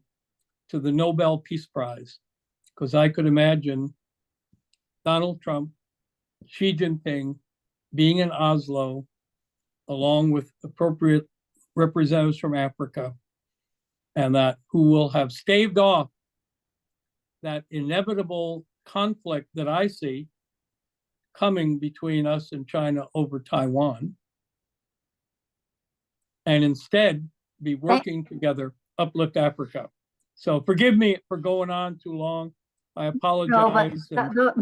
to the Nobel Peace Prize, because I could imagine Donald Trump, Xi Jinping being in Oslo, along with appropriate representatives from Africa, and that who will have staved off that inevitable conflict that I see coming between us and China over Taiwan, and instead be working together, uplift Africa. So forgive me for going on too long. I apologize. No,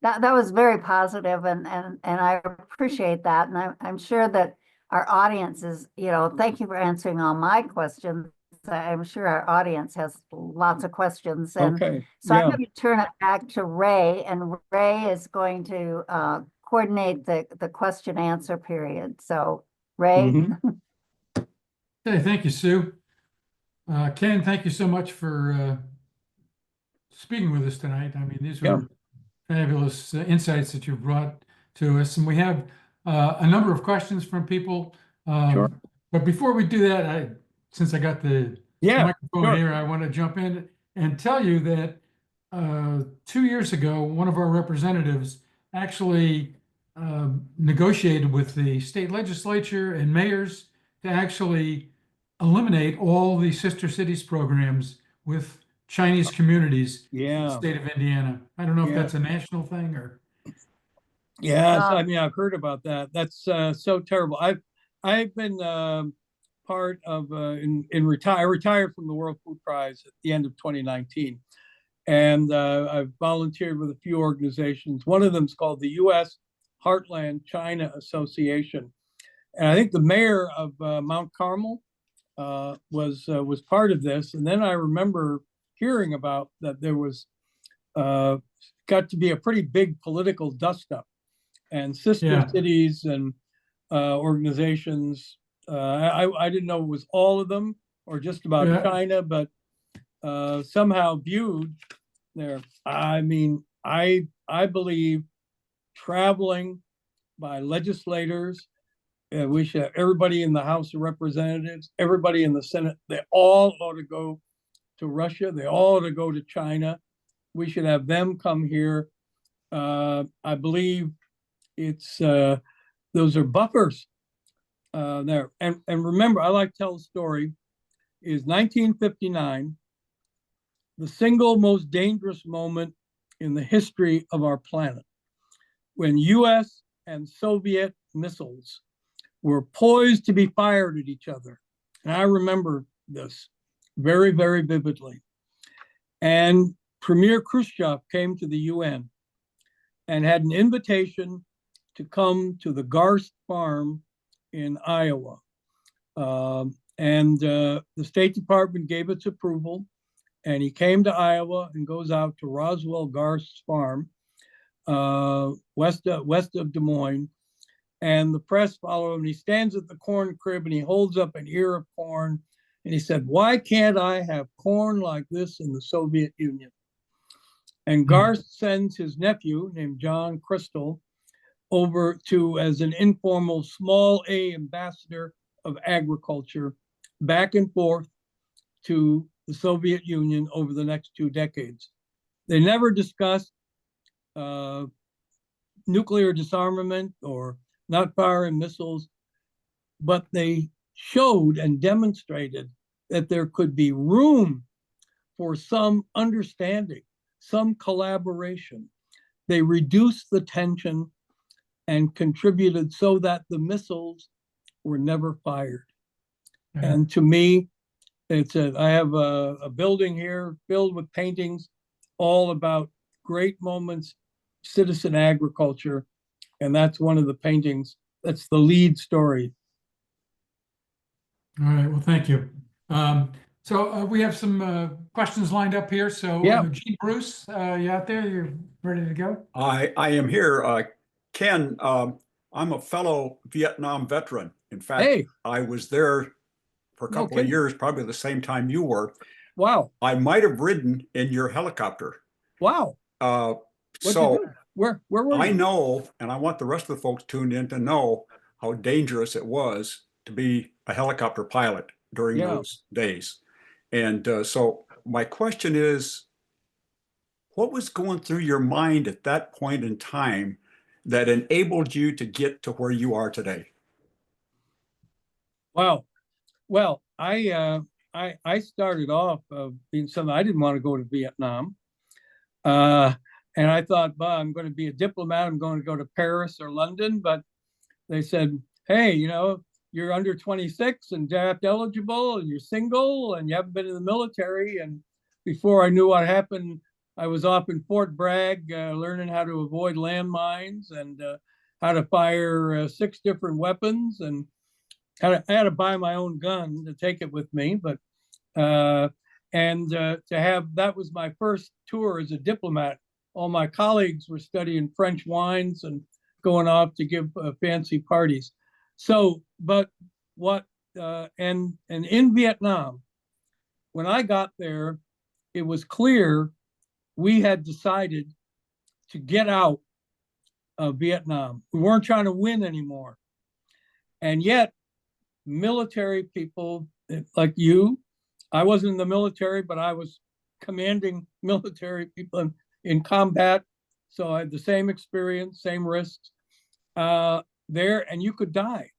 that was very positive, and I appreciate that. And I'm sure that our audience is, you know, thank you for answering all my questions. I'm sure our audience has lots of questions. And okay. So I'm going to turn it back to Ray, and Ray is going to coordinate the question answer period. So Ray. Okay, thank you, Sue. Ken, thank you so much for speaking with us tonight. I mean, these were fabulous insights that you've brought to us. And we have a number of questions from people. Sure. But before we do that, since I got the microphone here, I want to jump in and tell you that 2 years ago, one of our representatives actually negotiated with the state legislature and mayors to actually eliminate all the sister cities programs with Chinese communities in the Yeah, state of Indiana. I don't know if yeah, that's a national thing or, yes. I Um, mean, I've heard about that. That's so terrible. I've been part of I retired from the World Food Prize at the end of 2019, and I've volunteered with a few organizations. One of them is called the U.S. Heartland China Association, and I think the mayor of Mount Carmel was part of this. And then I remember hearing about that there was uh, got to be a pretty big political dust up, and sister yeah, cities and organizations. I didn't know it was all of them or just about yeah, China, but somehow viewed there. I mean, I believe traveling by legislators. We should have everybody in the House of Representatives, everybody in the Senate. They all ought to go to Russia. They all ought to go to China. We should have them come here. I believe it's those are buffers there. And remember, I like to tell a story. Is 1959 the single most dangerous moment in the history of our planet, when U.S. and Soviet missiles were poised to be fired at each other. And I remember this very, very vividly. And Premier Khrushchev came to the UN and had an invitation to come to the Garst farm in Iowa. The State Department gave its approval, and he came to Iowa and goes out to Roswell Garst's farm, west of Des Moines. And the press follow him. And he stands at the corn crib and he holds up an ear of corn. And he said, "Why can't I have corn like this in the Soviet Union?" And Garst sends his nephew, named John Crystal, over to as an informal small A ambassador of agriculture, back and forth to the Soviet Union over the next 2 decades. They never discussed nuclear disarmament or not firing missiles, but they showed and demonstrated that there could be room for some understanding, some collaboration. They reduced the tension and contributed so that the missiles were never fired. yeah. And to me, I have a building here filled with paintings all about great moments, citizen agriculture. And that's one of the paintings. That's the lead story. All right, well, thank you. So we have some questions lined up here. So Yeah. Gene Bruce, you out there? You're ready to go? I am here. Ken, I'm a fellow Vietnam veteran. In fact, Hey, I was there for a no couple of kidding. years, probably the same time you were. Wow. I might have ridden in your helicopter. Wow. Uh, What'd you do? Where were I you? know, and I want the rest of the folks tuned in to know how dangerous it was to be a helicopter pilot during Yeah. those days. And so my question is, what was going through your mind at that point in time that enabled you to get to where you are today? Wow. Well, I started off being something I didn't want to go to Vietnam. And I thought, well, I'm going to be a diplomat. I'm going to go to Paris or London. But they said, hey, you're under 26 and draft eligible and you're single and you haven't been in the military. And before I knew what happened, I was off in Fort Bragg learning how to avoid landmines and how to fire 6 different weapons, and I had to buy my own gun to take it with me. But to have that was my first tour as a diplomat. All my colleagues were studying French wines and going off to give fancy parties. So, but and in Vietnam, when I got there, it was clear we had decided to get out of Vietnam. We weren't trying to win anymore. And yet, military people like you, I wasn't in the military, but I was commanding military people in combat. So I had the same experience, same risks there, and you could die.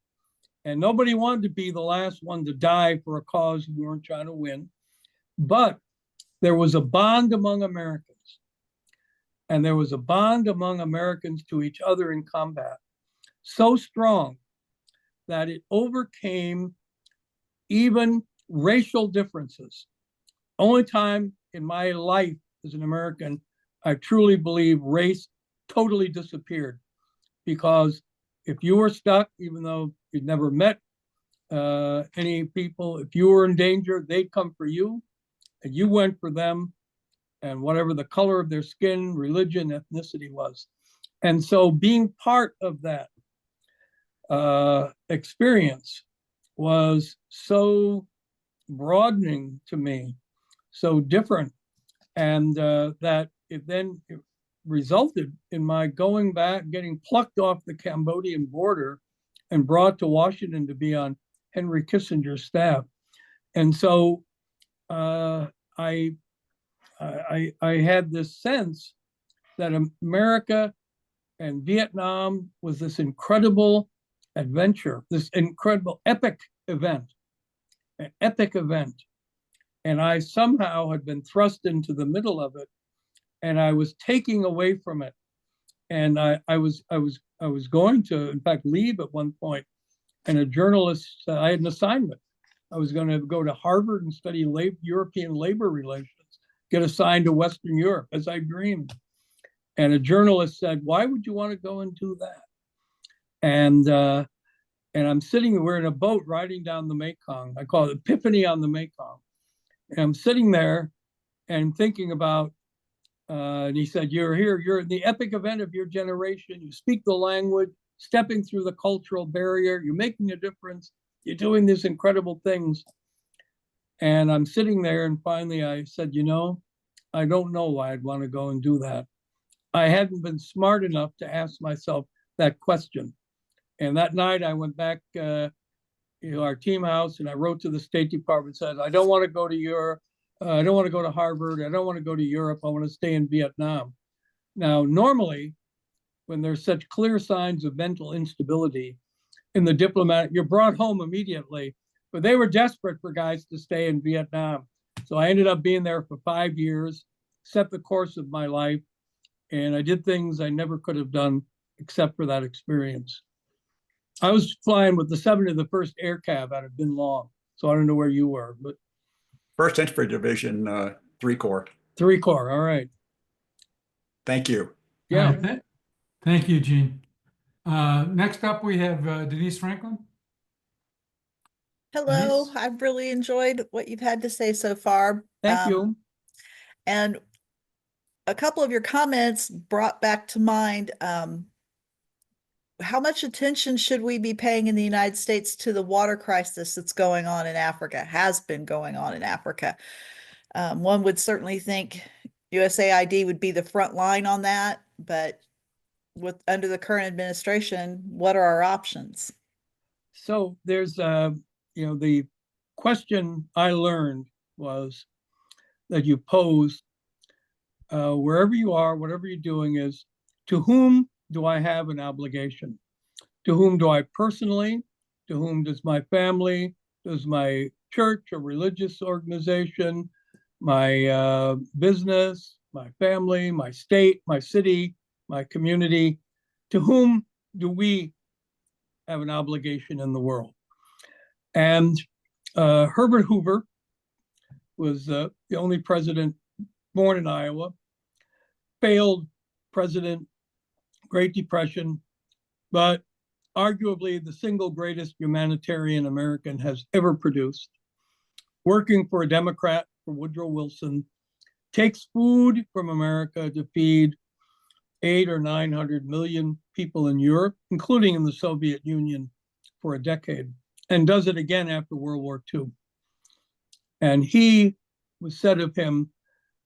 And nobody wanted to be the last one to die for a cause we weren't trying to win. But there was a bond among Americans, and there was a bond among Americans to each other in combat so strong that it overcame even racial differences. Only time in my life as an American, I truly believe race totally disappeared, because if you were stuck, even though you'd never met any people, if you were in danger, they'd come for you and you went for them, and whatever the color of their skin, religion, ethnicity was. And so being part of that experience was so broadening to me, so different, and that it then resulted in my going back, getting plucked off the Cambodian border and brought to Washington to be on Henry Kissinger's staff. And so I had this sense that America and Vietnam was this incredible adventure, this incredible epic event, an epic event. And I somehow had been thrust into the middle of it, and I was taking away from it. And I was going to, in fact, leave at one point. And a journalist, I had an assignment. I was going to go to Harvard and study European labor relations, get assigned to Western Europe, as I dreamed. And a journalist said, "Why would you want to go and do that?" And I'm sitting, we're in a boat riding down the Mekong. I call it Epiphany on the Mekong. And I'm sitting there and thinking about, and he said, "You're here, you're in the epic event of your generation. You speak the language, stepping through the cultural barrier. You're making a difference. You're doing these incredible things." And I'm sitting there, and finally I said, I don't know why I'd want to go and do that. I hadn't been smart enough to ask myself that question. And that night I went back our team house, and I wrote to the State Department, said, "I don't want to go to Europe. I don't want to go to Harvard. I don't want to go to Europe. I want to stay in Vietnam." Now, normally, when there's such clear signs of mental instability in the diplomat, you're brought home immediately. But they were desperate for guys to stay in Vietnam. So I ended up being there for 5 years, set the course of my life, and I did things I never could have done except for that experience. I was flying with the 71st Air Cav out of Bin Long, so I don't know where you were, but 1st Infantry Division, 3 Corps. 3 Corps, all right. Thank you. Yeah. All right, thank you, Gene. Next up, we have Denise Franklin. Hello, Denise? I've really enjoyed what you've had to say so far. Thank you. And a couple of your comments brought back to mind how much attention should we be paying in the United States to the water crisis that's going on in Africa, has been going on in Africa. One would certainly think USAID would be the front line on that, but under the current administration, what are our options? So there's, the question I learned was that you posed, wherever you are, whatever you're doing, is to whom do I have an obligation? To whom do I personally? To whom does my family? Does my church or religious organization, my business, my family, my state, my city, my community? To whom do we have an obligation in the world? And Herbert Hoover was the only president born in Iowa, failed president, Great Depression, but arguably the single greatest humanitarian American has ever produced. Working for a Democrat, for Woodrow Wilson, takes food from America to feed 800 or 900 million people in Europe, including in the Soviet Union, for a decade, and does it again after World War II. And he was said of him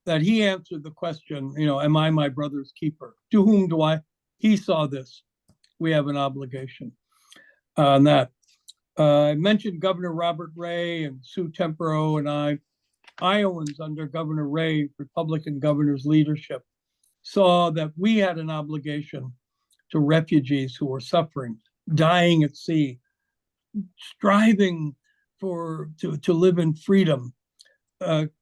that he answered the question, am I my brother's keeper? To whom do I? He saw this. We have an obligation on that. I mentioned Governor Robert Ray and Sue Tempero and Iowans under Governor Ray, Republican governor's leadership, saw that we had an obligation to refugees who were suffering, dying at sea, striving to live in freedom,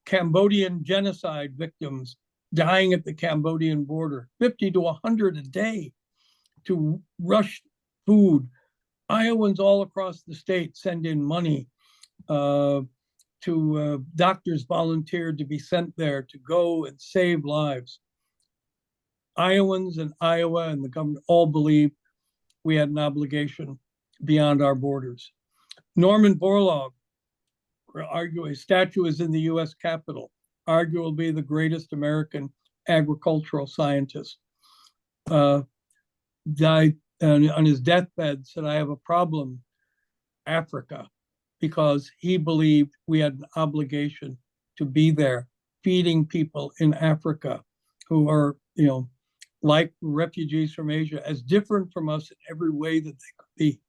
Cambodian genocide victims dying at the Cambodian border, 50 to 100 a day, to rush food. Iowans all across the state send in money to doctors volunteered to be sent there to go and save lives. Iowans and Iowa and the government all believe we had an obligation beyond our borders. Norman Borlaug, a statue is in the US Capitol, arguably the greatest American agricultural scientist, died on his deathbed, said, "I have a problem, Africa," because he believed we had an obligation to be there feeding people in Africa who are, like refugees from Asia, as different from us in every way that they could be.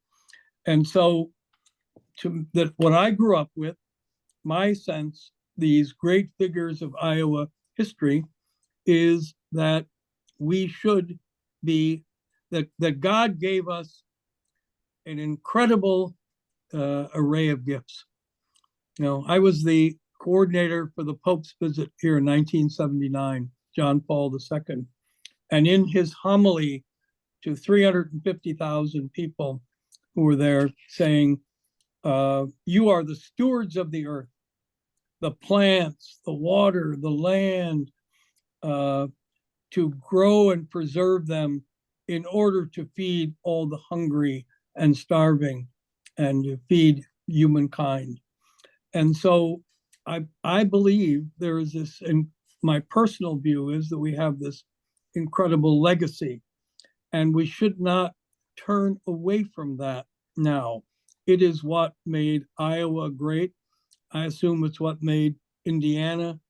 And so what I grew up with, my sense, these great figures of Iowa history, is that we should be, that God gave us an incredible array of gifts. I was the coordinator for the Pope's visit here in 1979, John Paul II. And in his homily to 350,000 people who were there, saying, "You are the stewards of the earth, the plants, the water, the land, to grow and preserve them in order to feed all the hungry and starving and to feed humankind." And so I believe there is this, and my personal view is that we have this incredible legacy, and we should not turn away from that now. It is what made Iowa great. I assume it's what made Indiana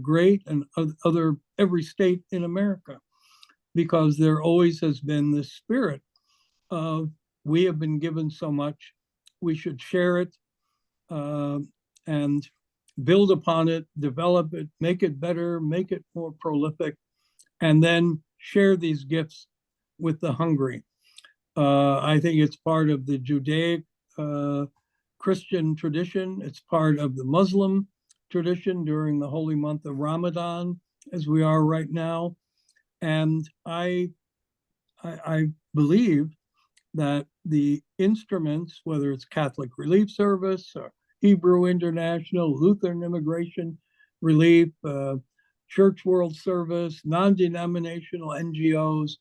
great, and every state in America, because there always has been this spirit of, we have been given so much, we should share it and build upon it, develop it, make it better, make it more prolific, and then share these gifts with the hungry. I think it's part of the Judaic Christian tradition. It's part of the Muslim tradition during the holy month of Ramadan, as we are right now. And I believe that the instruments, whether it's Catholic Relief Service or Hebrew International, Lutheran Immigration Relief, Church World Service, non-denominational NGOs,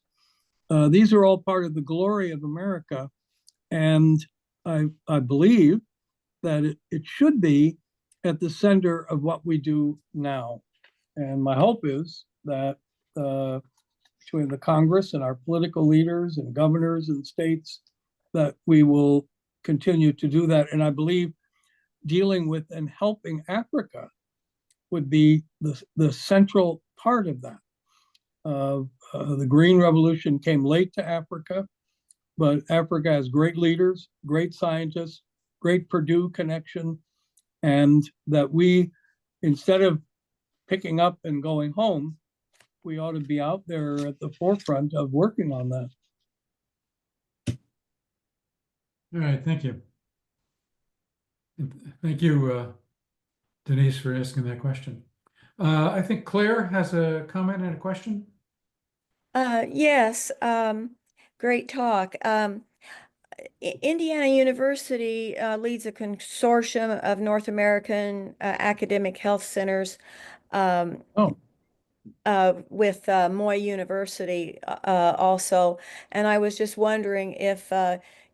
these are all part of the glory of America. And I believe that it should be at the center of what we do now. And my hope is that between the Congress and our political leaders and governors and states, that we will continue to do that. And I believe dealing with and helping Africa would be the central part of that. The Green Revolution came late to Africa, but Africa has great leaders, great scientists, great Purdue connection, and that we, instead of picking up and going home, we ought to be out there at the forefront of working on that. All right, thank you. Thank you, Denise, for asking that question. I think Claire has a comment and a question. Yes, great talk. Indiana University leads a consortium of North American academic health centers with Moy University also. And I was just wondering if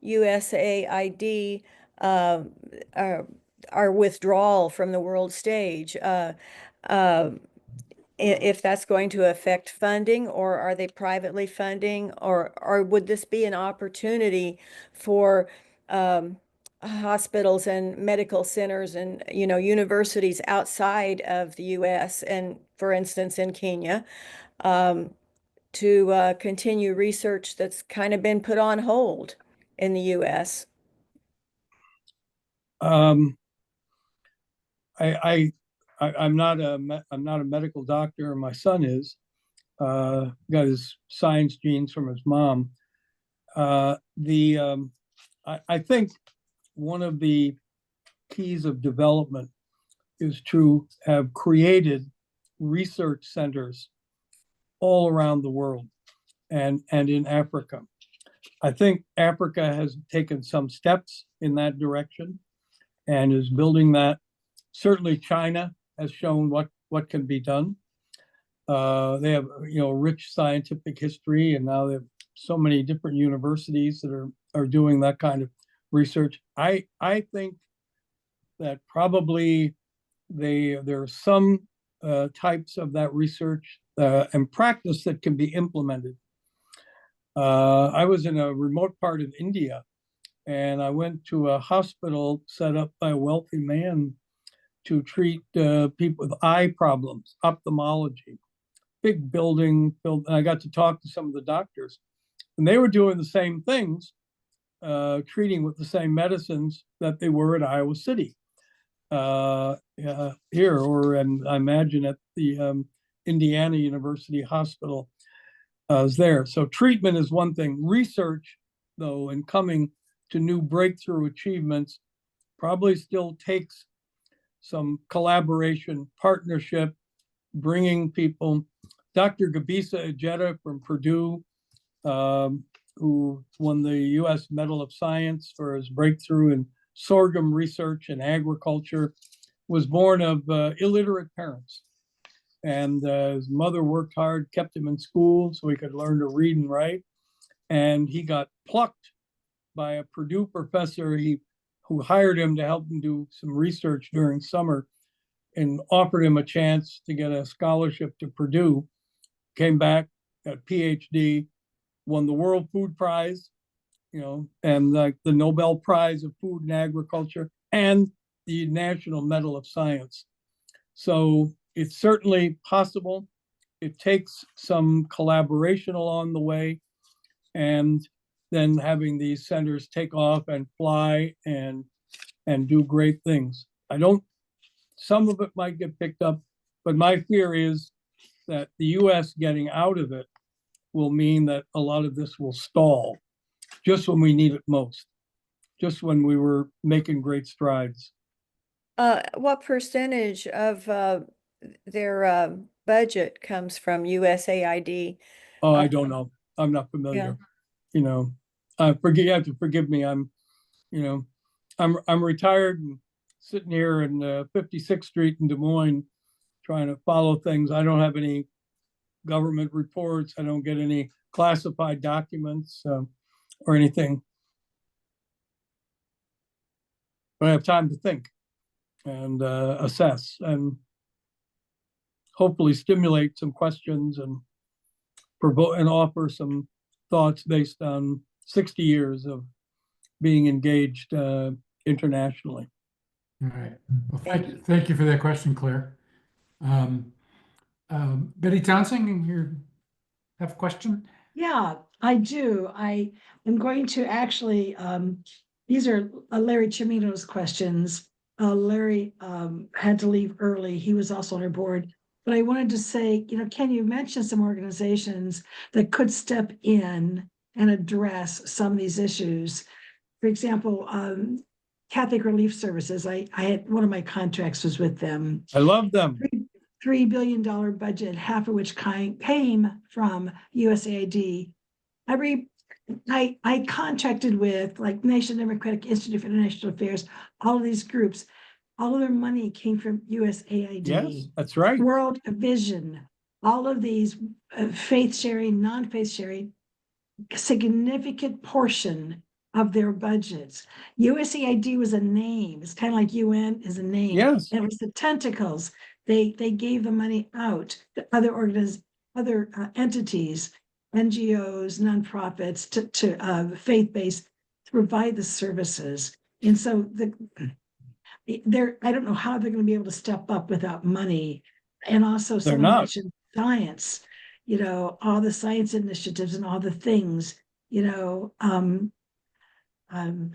USAID, our withdrawal from the world stage, if that's going to affect funding, or are they privately funding, or would this be an opportunity for hospitals and medical centers and universities outside of the US, and for instance in Kenya, to continue research that's kind of been put on hold in the US? I'm not a medical doctor. My son is. Got his science genes from his mom. I think one of the keys of development is to have created research centers all around the world and in Africa. I think Africa has taken some steps in that direction and is building that. Certainly China has shown what can be done. They have, rich scientific history, and now they have so many different universities that are doing that kind of research. I think that probably there are some types of that research and practice that can be implemented. I was in a remote part of India, and I went to a hospital set up by a wealthy man to treat people with eye problems, ophthalmology. Big building, and I got to talk to some of the doctors, and they were doing the same things, treating with the same medicines that they were at Iowa City here, and I imagine at the Indiana University Hospital is there. So treatment is one thing. Research, though, and coming to new breakthrough achievements probably still takes some collaboration, partnership, bringing people. Dr. Gabisa Ejeta from Purdue, who won the U.S. Medal of Science for his breakthrough in sorghum research and agriculture, was born of illiterate parents. And his mother worked hard, kept him in school so he could learn to read and write. And he got plucked by a Purdue professor who hired him to help him do some research during summer and offered him a chance to get a scholarship to Purdue. Came back, got a PhD, won the World Food Prize, and like the Nobel Prize of Food and Agriculture, and the National Medal of Science. So it's certainly possible. It takes some collaboration along the way, and then having these centers take off and fly and do great things. Some of it might get picked up, but my fear is that the US getting out of it will mean that a lot of this will stall just when we need it most, just when we were making great strides. What percentage of their budget comes from USAID? Oh, I don't know. I'm not familiar. You have to forgive me. I'm retired and sitting here in 56th Street in Des Moines, trying to follow things. I don't have any government reports. I don't get any classified documents or anything. But I have time to think and assess and hopefully stimulate some questions and provoke and offer some thoughts based on 60 years of being engaged internationally. All right. Well, thank you for that question, Claire. Betty Townsend, you have a question? Yeah, I do. I am going to actually, these are Larry Chimino's questions. Larry had to leave early. He was also on our board. But I wanted to say, Ken, you mentioned some organizations that could step in and address some of these issues. For example, Catholic Relief Services, I had one of my contracts was with them. I love them. $3 billion budget, half of which came from USAID. I contracted with like National Democratic Institute for International Affairs, all of these groups, all of their money came from USAID. Yes, that's right. World Vision, all of these faith sharing, non-faith sharing, a significant portion of their budgets. USAID was a name. It's kind of like UN is a name. Yes. And it was the tentacles. They gave the money out to other entities, NGOs, nonprofits, to faith-based to provide the services. And so I don't know how they're going to be able to step up without money. And also someone mentioned science, all the science initiatives and all the things,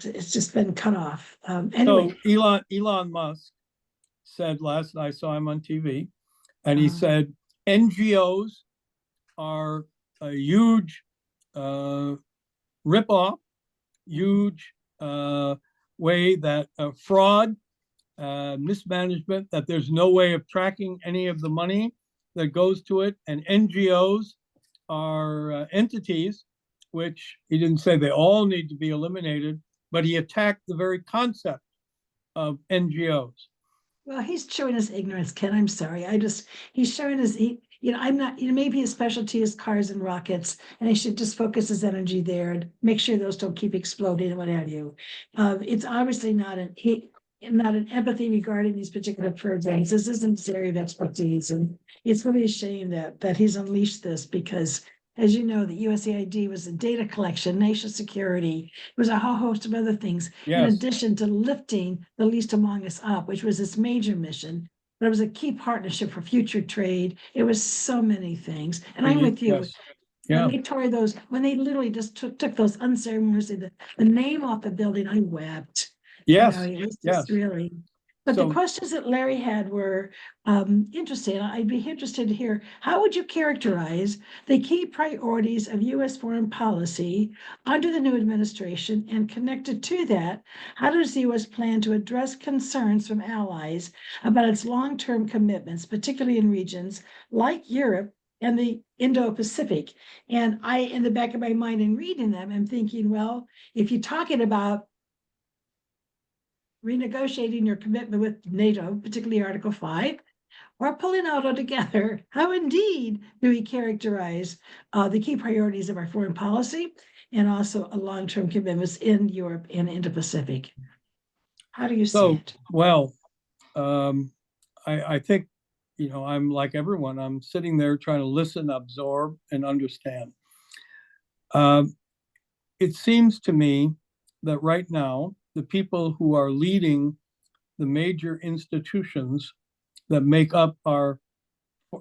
it's just been cut off. Anyway. So Elon Musk said last night, I saw him on TV, and he said NGOs are a huge ripoff, huge way that fraud mismanagement, that there's no way of tracking any of the money that goes to it. And NGOs are entities, which he didn't say they all need to be eliminated, but he attacked the very concept of NGOs. Well, he's showing his ignorance, Ken. I'm sorry. He's showing I'm not, maybe his specialty is cars and rockets, and he should just focus his energy there and make sure those don't keep exploding and what have you. It's obviously not an empathy regarding these particular programs. This isn't his area of expertise, and it's really a shame that he's unleashed this because, as you know, the USAID was a data collection, national security. It was a whole host of other things, in Yes, addition to lifting the least among us up, which was its major mission. But it was a key partnership for future trade. It was so many things. And I'm with you. yes, yeah. When they literally just took those unceremoniously, the name off the building, I wept. Yes, It was yes. just really. But So- the questions that Larry had were interesting. I'd be interested to hear, how would you characterize the key priorities of U.S. foreign policy under the new administration? And connected to that, how does the U.S. plan to address concerns from allies about its long-term commitments, particularly in regions like Europe and the Indo-Pacific? And in the back of my mind in reading them, I'm thinking, well, if you're talking about renegotiating your commitment with NATO, particularly Article 5, or pulling out altogether, how indeed do we characterize the key priorities of our foreign policy and also a long-term commitments in Europe and Indo-Pacific? How do you see it? Well, I think, I'm like everyone, I'm sitting there trying to listen, absorb, and understand. It seems to me that right now, the people who are leading the major institutions that make up our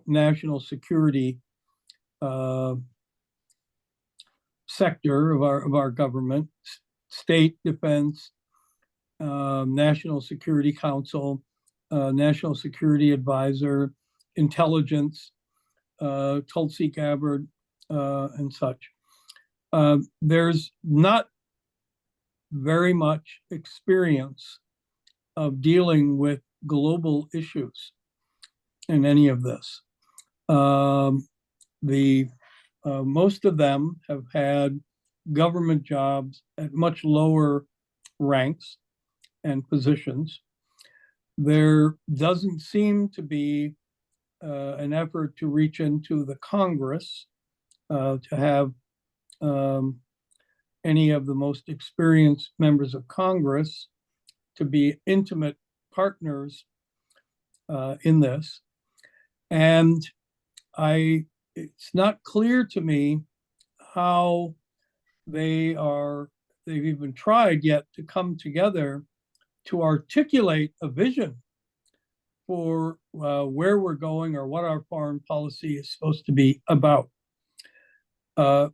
national security sector of our government, state defense, National Security Council, National Security Advisor, intelligence, Tulsi Gabbard, and such. There's not very much experience of dealing with global issues in any of this. Most of them have had government jobs at much lower ranks and positions. There doesn't seem to be an effort to reach into the Congress to have any of the most experienced members of Congress to be intimate partners in this. And it's not clear to me how they've even tried yet to come together to articulate a vision for where we're going or what our foreign policy is supposed to be about. To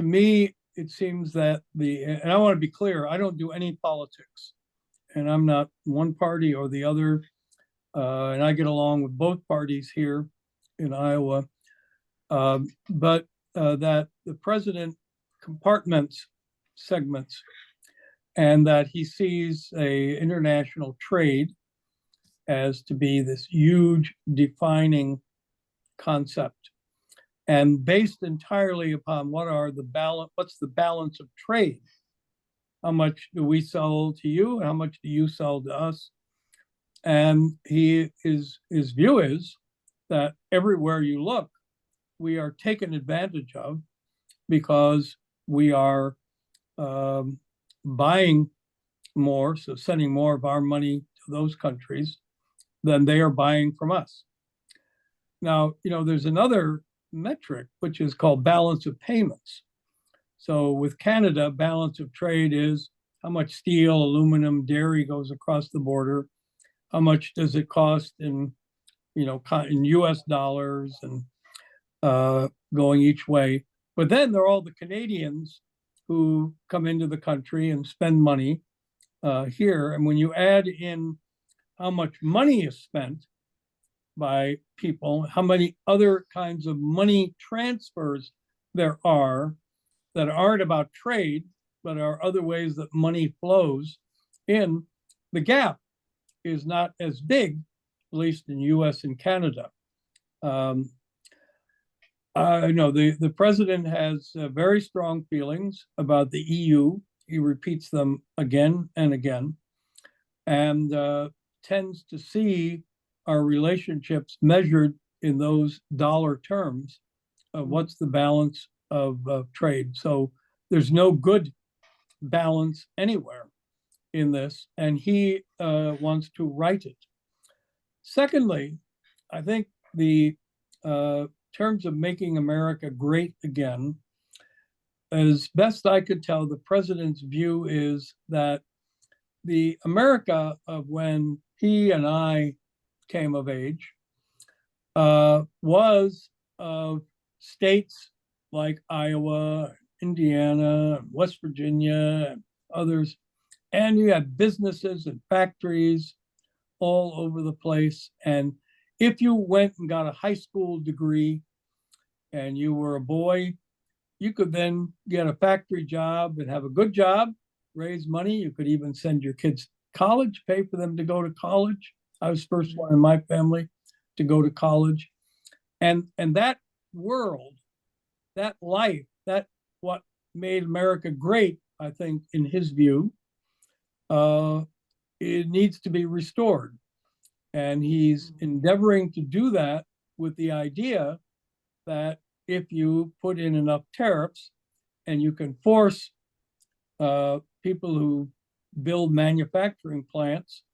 me, it seems that and I want to be clear, I don't do any politics, and I'm not one party or the other, and I get along with both parties here in Iowa, but that the president compartments segments, and that he sees international trade as to be this huge defining concept, and based entirely upon what's the balance of trade. How much do we sell to you? How much do you sell to us? And his view is that everywhere you look, we are taken advantage of because we are buying more, so sending more of our money to those countries than they are buying from us. Now, there's another metric, which is called balance of payments. So with Canada, balance of trade is how much steel, aluminum, dairy goes across the border. How much does it cost in US dollars and going each way. But then there are all the Canadians who come into the country and spend money here. And when you add in how much money is spent by people, how many other kinds of money transfers there are that aren't about trade, but are other ways that money flows in, the gap is not as big, at least in US and Canada. No, the president has very strong feelings about the EU. He repeats them again and again, and tends to see our relationships measured in those dollar terms of what's the balance of trade. So there's no good balance anywhere in this, and he wants to right it. Secondly, I think the terms of making America great again, as best I could tell, the president's view is that the America of when he and I came of age was of states like Iowa, Indiana, West Virginia, and others. And you had businesses and factories all over the place. And if you went and got a high school degree and you were a boy, you could then get a factory job and have a good job, raise money. You could even send your kids to college, pay for them to go to college. I was the first one in my family to go to college. And that world, that life, that what made America great, I think, in his view, it needs to be restored. And he's endeavoring to do that with the idea that if you put in enough tariffs and you can force people who build manufacturing plants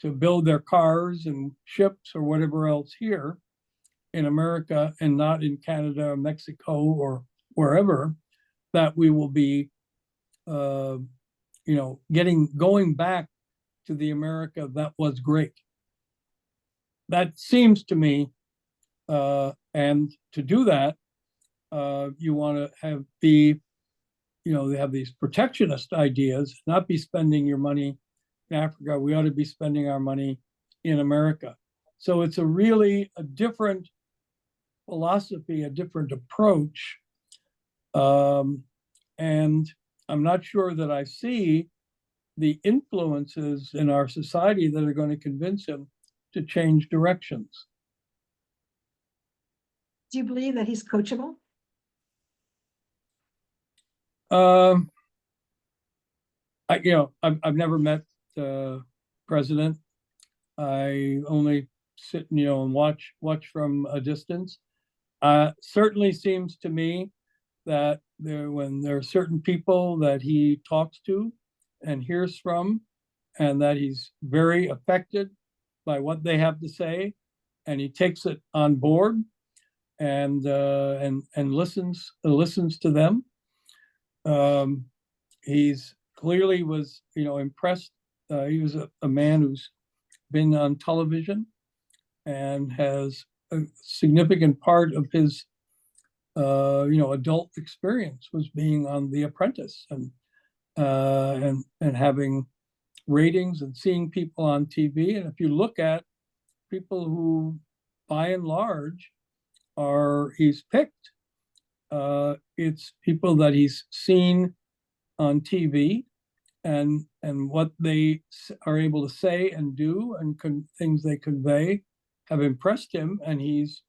to build their cars and ships or whatever else here in America and not in Canada or Mexico or wherever, that we will be, going back to the America that was great. That seems to me, and to do that, you want to have they have these protectionist ideas, not be spending your money in Africa. We ought to be spending our money in America. So it's a different philosophy, a different approach. And I'm not sure that I see the influences in our society that are going to convince him to change directions. Do you believe that he's coachable? I've never met the president. I only sit, and watch from a distance. Certainly seems to me that when there are certain people that he talks to and hears from, and that he's very affected by what they have to say, and he takes it on board and listens to them. He's clearly was impressed. He was a man who's been on television and has a significant part of his adult experience was being on The Apprentice and having ratings and seeing people on TV. And if you look at people who, by and large, he's picked, it's people that he's seen on TV and what they are able to say and do and things they convey have impressed him, and he's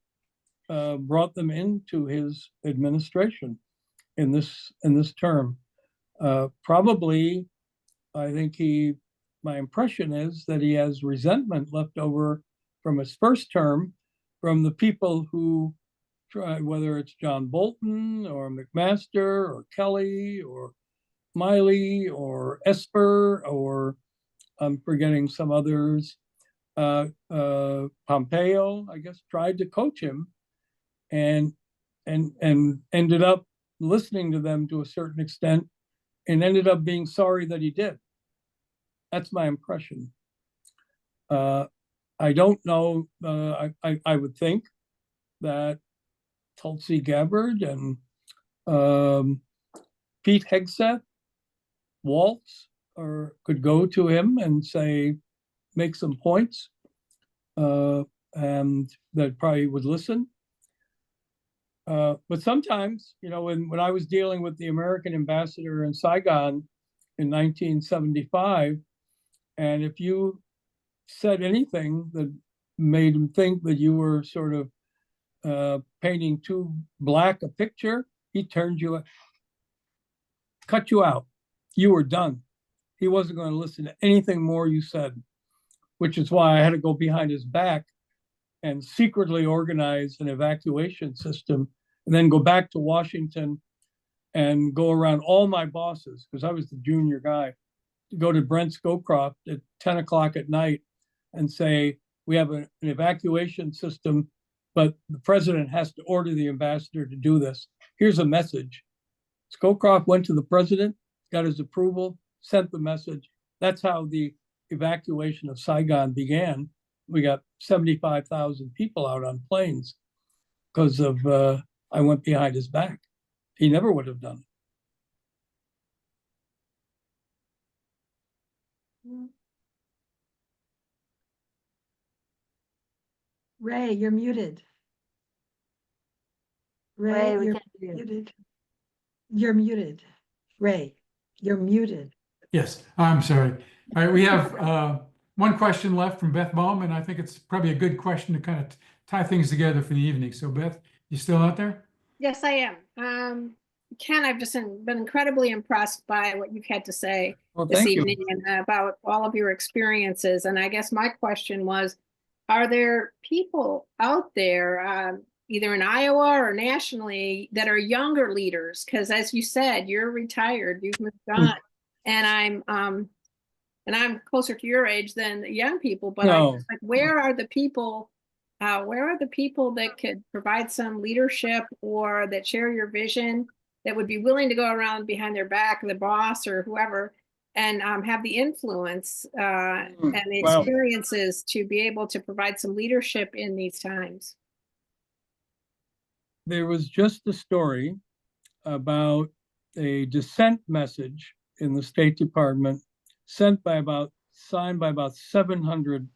brought them into his administration in this term. Probably, I think my impression is that he has resentment left over from his first term from the people who tried, whether it's John Bolton or McMaster or Kelly or Miley or Esper, or I'm forgetting some others. Pompeo, I guess, tried to coach him and ended up listening to them to a certain extent and ended up being sorry that he did. That's my impression. I don't know. I would think that Tulsi Gabbard and Pete Hegseth, Waltz, could go to him and say, make some points, and that probably would listen. But sometimes, when I was dealing with the American ambassador in Saigon in 1975, and if you said anything that made him think that you were sort of painting too black a picture, he turned you, cut you out. You were done. He wasn't going to listen to anything more you said, which is why I had to go behind his back and secretly organize an evacuation system, and then go back to Washington and go around all my bosses, because I was the junior guy, to go to Brent Scowcroft at 10 o'clock at night and say, we have an evacuation system, but the president has to order the ambassador to do this. Here's a message. Scowcroft went to the president, got his approval, sent the message. That's how the evacuation of Saigon began. We got 75,000 people out on planes because of I went behind his back. He never would have done it. Ray, you're muted. Ray, we you're can't hear you. muted. You're muted. Ray, you're muted. Yes, I'm sorry. All right, we have one question left from Beth Baum, and I think it's probably a good question to kind of tie things together for the evening. So Beth, you still out there? Yes, I am. Ken, I've just been incredibly impressed by what you've had to say Well, this thank you. evening and about all of your experiences. And I guess my question was, are there people out there, either in Iowa or nationally, that are younger leaders? Because as you said, you're retired, you've moved on, and I'm closer to your age than the young people. But No. I just, like, where are the people? Where are the people that could provide some leadership or that share your vision, that would be willing to go around behind their back, the boss or whoever, and have the influence and the Well, experiences to be able to provide some leadership in these times? there was just a story about a dissent message in the State Department signed by about 700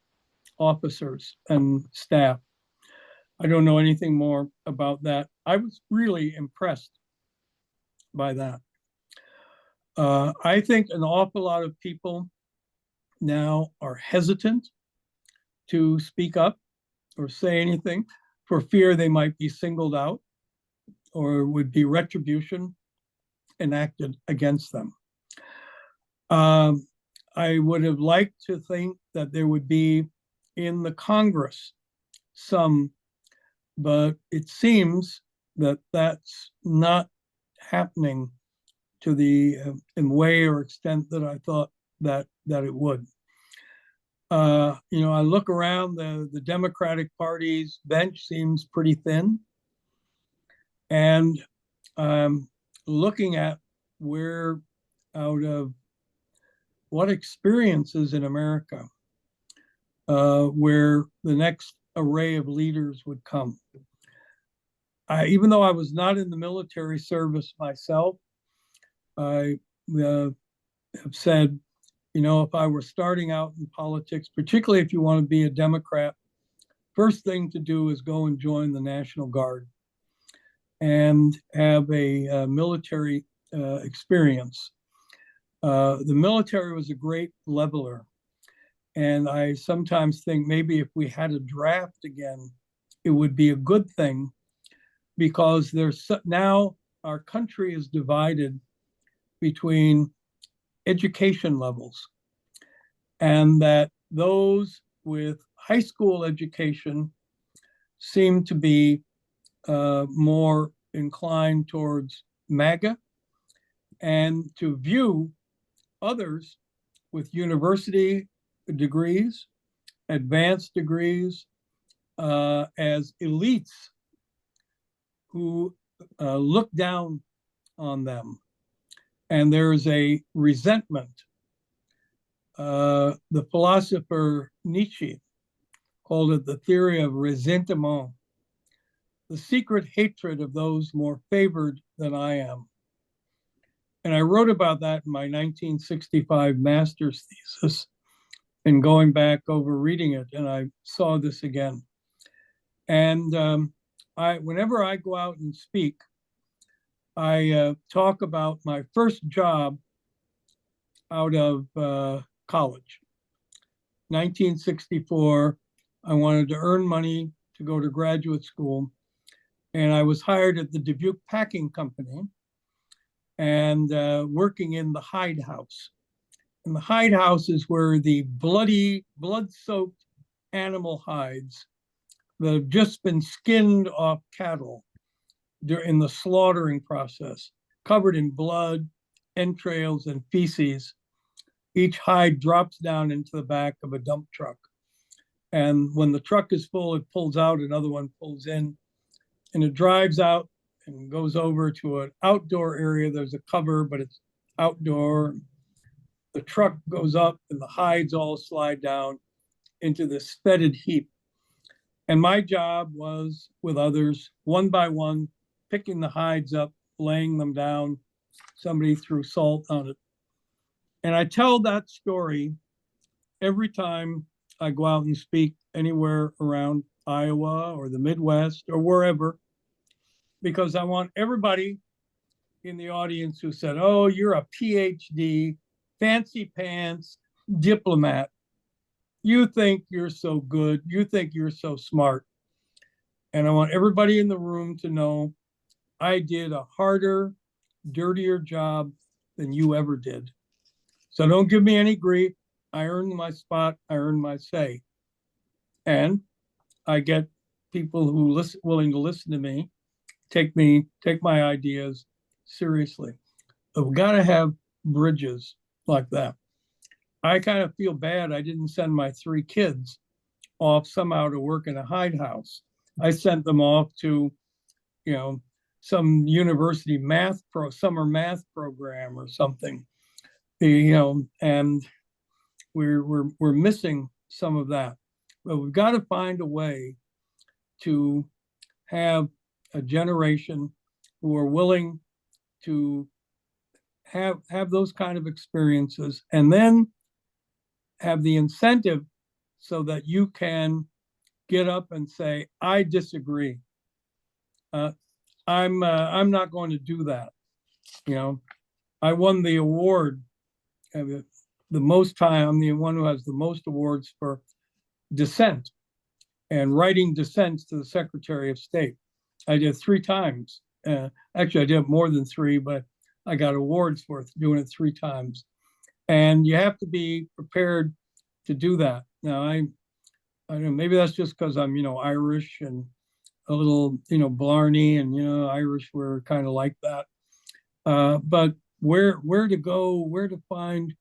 officers and staff. I don't know anything more about that. I was really impressed by that. I think an awful lot of people now are hesitant to speak up or say anything for fear they might be singled out or would be retribution enacted against them. I would have liked to think that there would be in the Congress some, but it seems that that's not happening to the in way or extent that I thought that it would. I look around, the Democratic Party's bench seems pretty thin, and looking at where out of what experiences in America where the next array of leaders would come. Even though I was not in the military service myself, I have said, if I were starting out in politics, particularly if you want to be a Democrat, first thing to do is go and join the National Guard and have a military experience. The military was a great leveler. And I sometimes think maybe if we had a draft again, it would be a good thing, because now our country is divided between education levels, and that those with high school education seem to be more inclined towards MAGA, and to view others with university degrees, advanced degrees, as elites who look down on them. And there's a resentment. The philosopher Nietzsche called it the theory of ressentiment, the secret hatred of those more favored than I am. And I wrote about that in my 1965 master's thesis, and going back over reading it, and I saw this again. And whenever I go out and speak, I talk about my first job out of college. 1964, I wanted to earn money to go to graduate school. And I was hired at the Dubuque Packing Company and working in the hide house. And the hide house is where the blood-soaked animal hides that have just been skinned off cattle in the slaughtering process, covered in blood, entrails, and feces. Each hide drops down into the back of a dump truck. And when the truck is full, it pulls out, another one pulls in, and it drives out and goes over to an outdoor area. There's a cover, but it's outdoor. The truck goes up and the hides all slide down into this fetid heap. And my job was with others, one by one, picking the hides up, laying them down. Somebody threw salt on it. And I tell that story every time I go out and speak anywhere around Iowa or the Midwest or wherever, because I want everybody in the audience who said, oh, you're a PhD, fancy pants diplomat. You think you're so good. You think you're so smart. And I want everybody in the room to know I did a harder, dirtier job than you ever did. So don't give me any grief. I earned my spot. I earned my say. And I get people who willing to listen to me, take my ideas seriously. But we've got to have bridges like that. I kind of feel bad I didn't send my 3 kids off somehow to work in a hide house. I sent them off to, some university summer math program or something, and we're missing some of that. But we've got to find a way to have a generation who are willing to have those kind of experiences, and then have the incentive so that you can get up and say, I disagree. I'm not going to do that. I won the award, the most time. I'm the one who has the most awards for dissent and writing dissents to the Secretary of State. I did 3 times. Actually, I did more than 3, but I got awards for doing it 3 times. And you have to be prepared to do that. Now, I don't know, maybe that's just because I'm, Irish and a little, Blarney, and, Irish were kind of like that. But where to go, where to find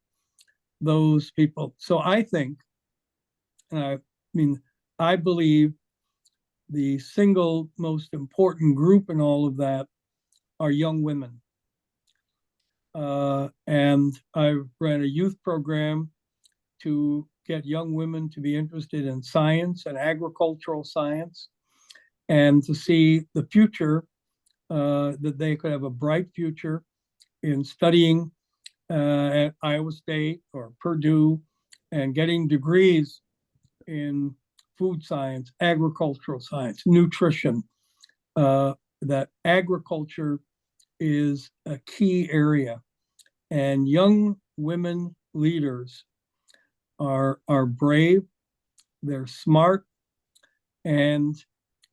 those people? So I think, and I believe the single most important group in all of that are young women. And I ran a youth program to get young women to be interested in science and agricultural science, and to see the future, that they could have a bright future in studying at Iowa State or Purdue and getting degrees in food science, agricultural science, nutrition, that agriculture is a key area. And young women leaders are brave, they're smart, and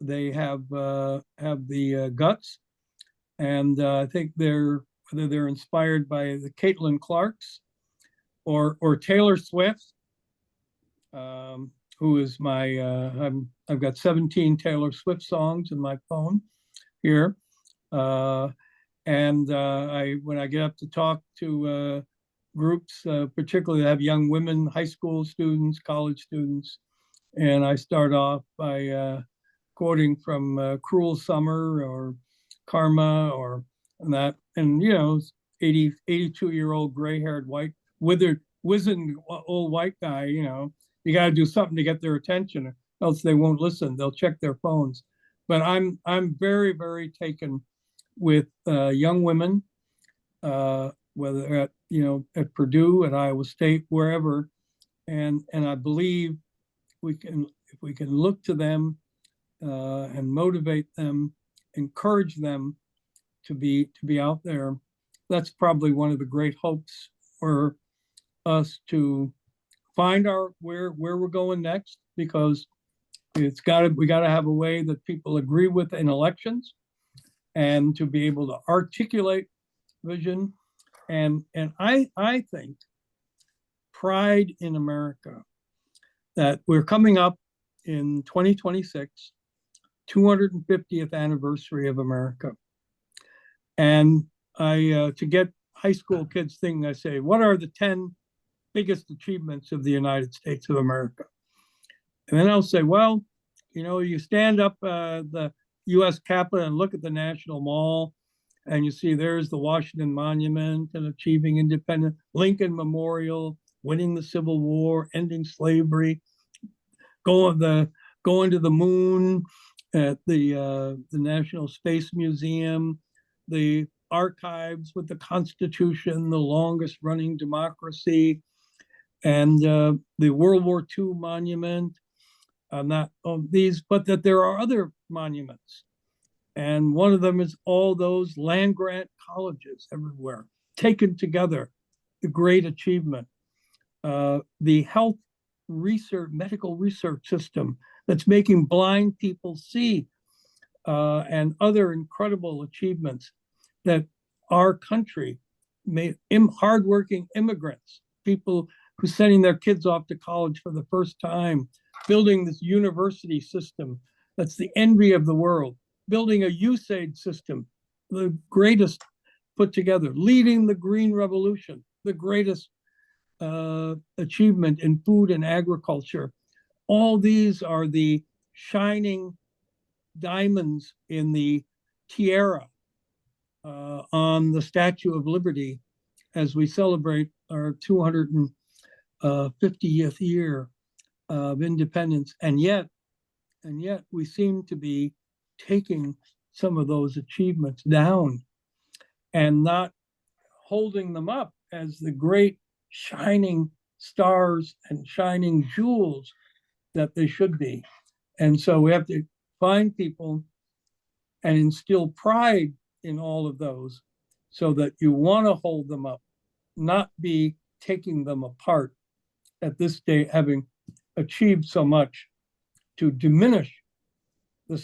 they have the guts. And I think whether they're inspired by the Caitlin Clarks or Taylor Swift, who is I've got 17 Taylor Swift songs in my phone here. And when I get up to talk to groups, particularly that have young women, high school students, college students, and I start off by quoting from Cruel Summer or Karma or that, and 82-year-old gray-haired wizened old white guy, you got to do something to get their attention, else they won't listen. They'll check their phones. But I'm very, very taken with young women, whether at Purdue, at Iowa State, wherever, and I believe if we can look to them and motivate them, encourage them to be out there. That's probably one of the great hopes for us to find where we're going next, because we gotta have a way that people agree with in elections, and to be able to articulate vision. And I think pride in America, that we're coming up in 2026, 250th anniversary of America. And to get high school kids thinking, I say, what are the 10 biggest achievements of the United States of America? And then I'll say, well, you stand up the US Capitol and look at the National Mall, and you see there's the Washington Monument and achieving independence, Lincoln Memorial, winning the Civil War, ending slavery, going to the moon at the National Space Museum, the archives with the Constitution, the longest running democracy, and the World War II monument, but that there are other monuments. And one of them is all those land grant colleges everywhere, taken together, the great achievement. The health research, medical research system that's making blind people see, and other incredible achievements that our country made. Hardworking immigrants, people who are sending their kids off to college for the first time, building this university system that's the envy of the world, building a USAID system, the greatest put together, leading the Green Revolution, the greatest achievement in food and agriculture. All these are the shining diamonds in the tiara on the Statue of Liberty as we celebrate our 250th year of independence. And yet we seem to be taking some of those achievements down and not holding them up as the great shining stars and shining jewels that they should be. And so we have to find people and instill pride in all of those, so that you want to hold them up, not be taking them apart at this day, having achieved so much, to diminish the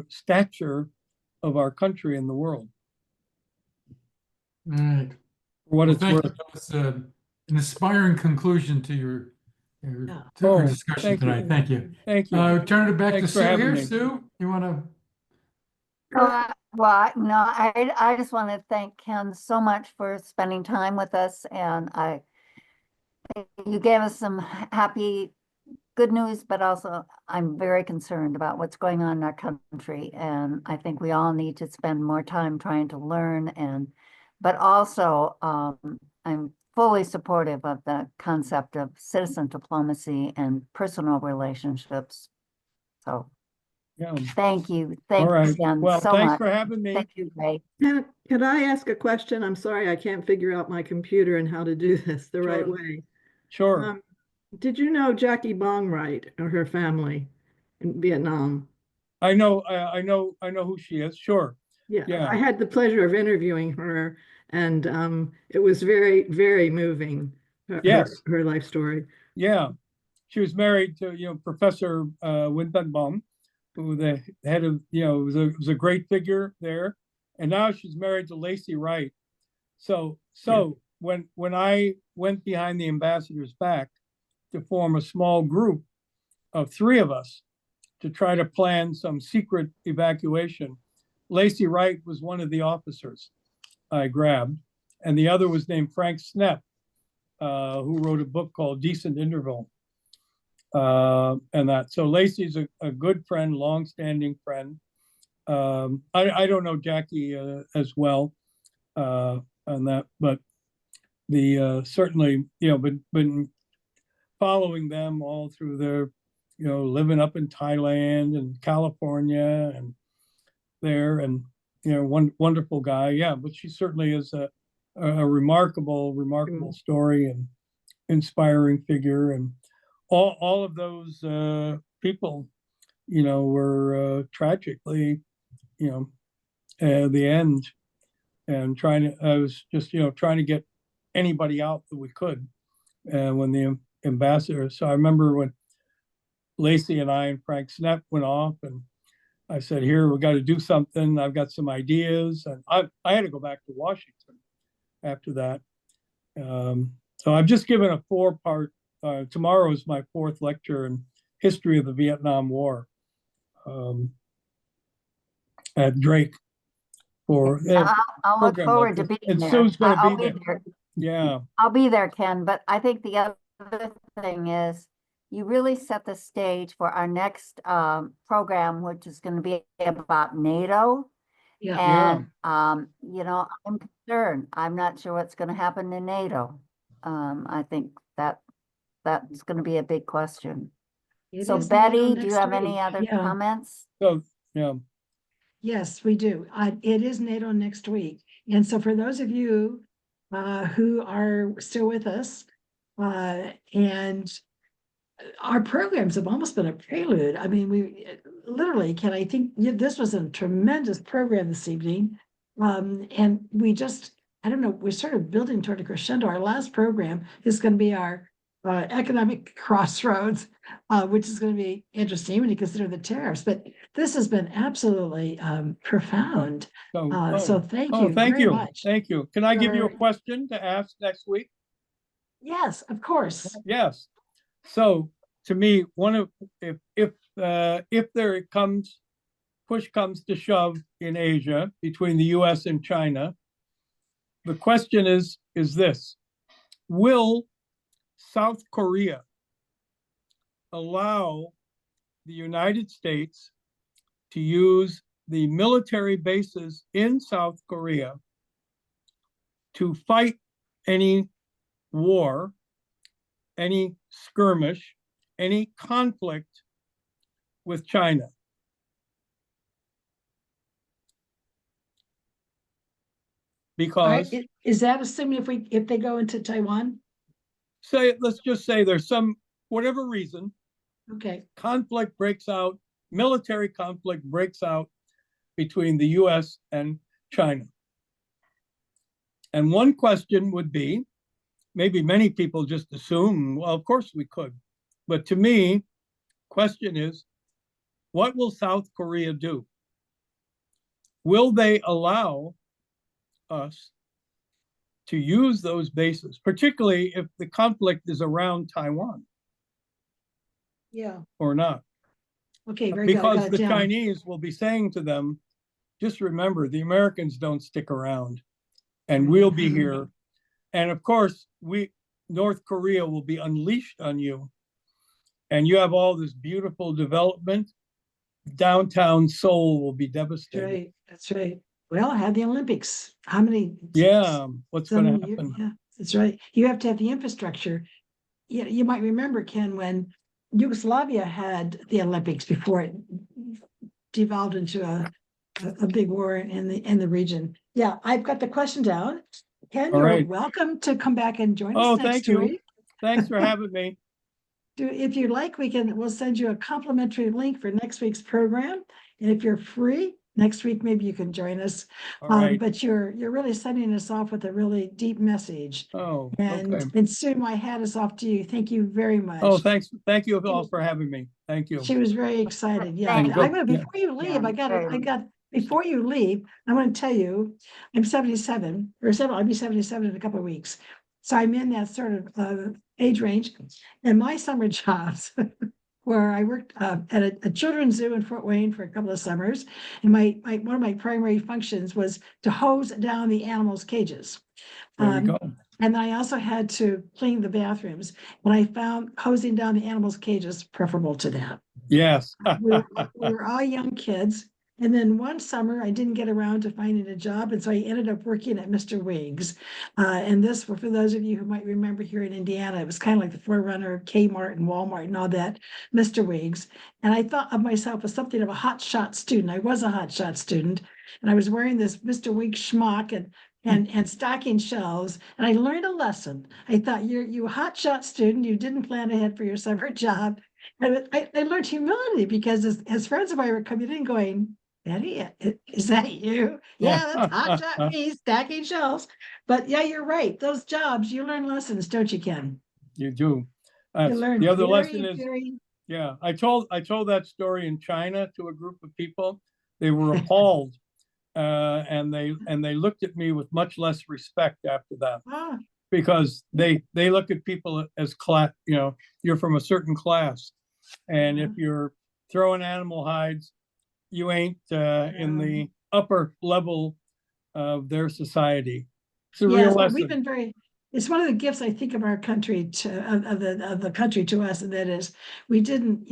stature of our country in the world. All right. For what Well, it's thank worth. you. That was an inspiring conclusion to your Yeah. to our Oh, discussion thank you. tonight. Thank you. Thank you. Turn it back to Thanks for Sue having here. me. Sue, you want to? I just want to thank Ken so much for spending time with us, and you gave us some happy, good news, but also I'm very concerned about what's going on in our country, and I think we all need to spend more time trying to learn, but also I'm fully supportive of the concept of citizen diplomacy and personal relationships. So Yeah. thank you. All Thank you right. again Well, so thanks much. for having me. Thank you, Ray. Can I ask a question? I'm sorry, I can't figure out my computer and how to do this the right Sure. way. Sure. Did you know Jackie Bong Wright or her family in Vietnam? I know who she is. Sure. Yeah, Yeah. I had the pleasure of interviewing her, and it was very, very moving. Yes. Her life story. Yeah. She was married to, Professor Win Ben Bum, who the head of, was a great figure there. And now she's married to Lacey Wright. So when I went behind the ambassador's back to form a small group of 3 of us to try to plan some secret evacuation, Lacey Wright was one of the officers I grabbed, and the other was named Frank Snepp, who wrote a book called Decent Interval. And that. So Lacey's a good friend, longstanding friend. I don't know Jackie as well on that, but certainly, been following them all through their, living up in Thailand and California and there, and wonderful guy. Yeah, but she certainly is a remarkable story and inspiring figure, and all of those people, were tragically, at the end, and I was just, trying to get anybody out that we could when the ambassador. So I remember when Lacey and I and Frank Snepp went off, and I said, here, we got to do something. I've got some ideas. And I had to go back to Washington after that. So I've just given a 4-part, tomorrow is my 4th lecture in history of the Vietnam War at Drake. I'll look program forward like to this. being And there. Sue's gonna I'll be be there. there. Yeah, I'll be there, Ken, but I think the other thing is you really set the stage for our next program, which is going to be about NATO. Yeah. And, you know, I'm concerned. I'm not sure what's going to happen in NATO. I think that's going to be a big question. It So is NATO Betty, do you next have any week. other Yeah. comments? so, yeah, Yes, we do. It is NATO next week. And so for those of you who are still with us, and our programs have almost been a prelude. I mean, we literally, Ken, I think this was a tremendous program this evening. And we just, I don't know, we're sort of building toward a crescendo. Our last program is going to be our economic crossroads, which is going to be interesting when you consider the tariffs. But this has been absolutely profound. So thank you thank very you. much. Thank you. Can I give you a Sure. question to ask next week? Yes, of course. Yes. So to me, if there comes, push comes to shove in Asia between the US and China, the question is this: will South Korea allow the United States to use the military bases in South Korea to fight any war, any skirmish, any conflict with China? Because Is that assuming if they go into Taiwan? let's just say there's some, whatever reason, Okay. conflict breaks out, military conflict breaks out between the US and China. And one question would be, maybe many people just assume, well, of course we could. But to me, question is, what will South Korea do? Will they allow us to use those bases, particularly if the conflict is around Taiwan Yeah. or not? Okay, very good. I Because got it the down. Chinese will be saying to them, just remember, the Americans don't stick around, and we'll be here. And of course, North Korea will be unleashed on you. And you have all this beautiful development. Downtown Seoul will be That's devastated. right. That's right. Well, I had the Olympics. How many? Yeah, what's going to happen? Yeah, that's right. You have to have the infrastructure. You might remember, Ken, when Yugoslavia had the Olympics before it devolved into a big war in the region. Yeah, I've got the question down. Ken, All you're right. welcome to come back and join Oh, us next thank you. week. Thanks for having me. If you like, we'll send you a complimentary link for next week's program. And if you're free next week, maybe you can join us. All right. But you're really sending us off with a really deep message. Oh, And okay. and Sue, my hat is off to you. Thank you very much. Oh, thanks. Thank you all for having me. Thank you. She was very excited. Yeah. Thank And you. I'm gonna, Yeah. before you leave, Yeah, before you leave, I want to tell you, I'm 77 I'll be 77 in a couple of weeks. So I'm in that sort of age range, and my summer jobs where I worked at a children's zoo in Fort Wayne for a couple of summers. And one of my primary functions was to hose down the animals' cages. There you go. And I also had to clean the bathrooms. And I found hosing down the animals' cages preferable to that. Yes. We were all young kids. And then one summer, I didn't get around to finding a job. And so I ended up working at Mr. Wiggs. And this, for those of you who might remember here in Indiana, it was kind of like the forerunner of Kmart and Walmart and all that, Mr. Wiggs. And I thought of myself as something of a hotshot student. I was a hotshot student. And I was wearing this Mr. Wiggs schmuck and stocking shelves. And I learned a lesson. I thought, you hotshot student, you didn't plan ahead for your summer job. And I learned humility because as friends of mine were coming in going, Betty, is that you? Yeah, that's hotshot me, stacking shelves. But yeah, you're right. Those jobs, you learn lessons, don't you, Ken? You do. You learn The other very, lesson is, very, yeah, I told that story in China to a group of people. They were appalled, and they looked at me with much less respect after that, ah, because they look at people as class. You know, you're from a certain class, and if you're throwing animal hides, you ain't in the upper level of their society. It's a real yes, but lesson. we've been very, it's one of the gifts I think of our country of the country to us, and that is we didn't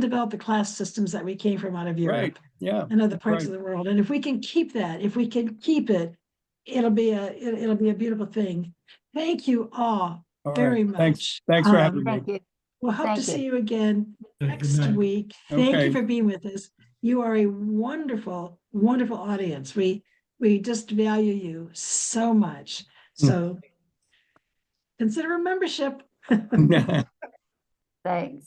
develop the class systems that we came from out of Right. Europe Yeah. and other that's parts right. of the world. And if we can keep that, if we can keep it, it'll be a beautiful thing. Thank you all All very right. Thanks. much. Thanks for having me. Thank you. We'll hope to Thank you. see you again Good next night. week. Thank Okay. you for being with us. You are a wonderful, wonderful audience. We just value you so much. So consider a membership. Thanks.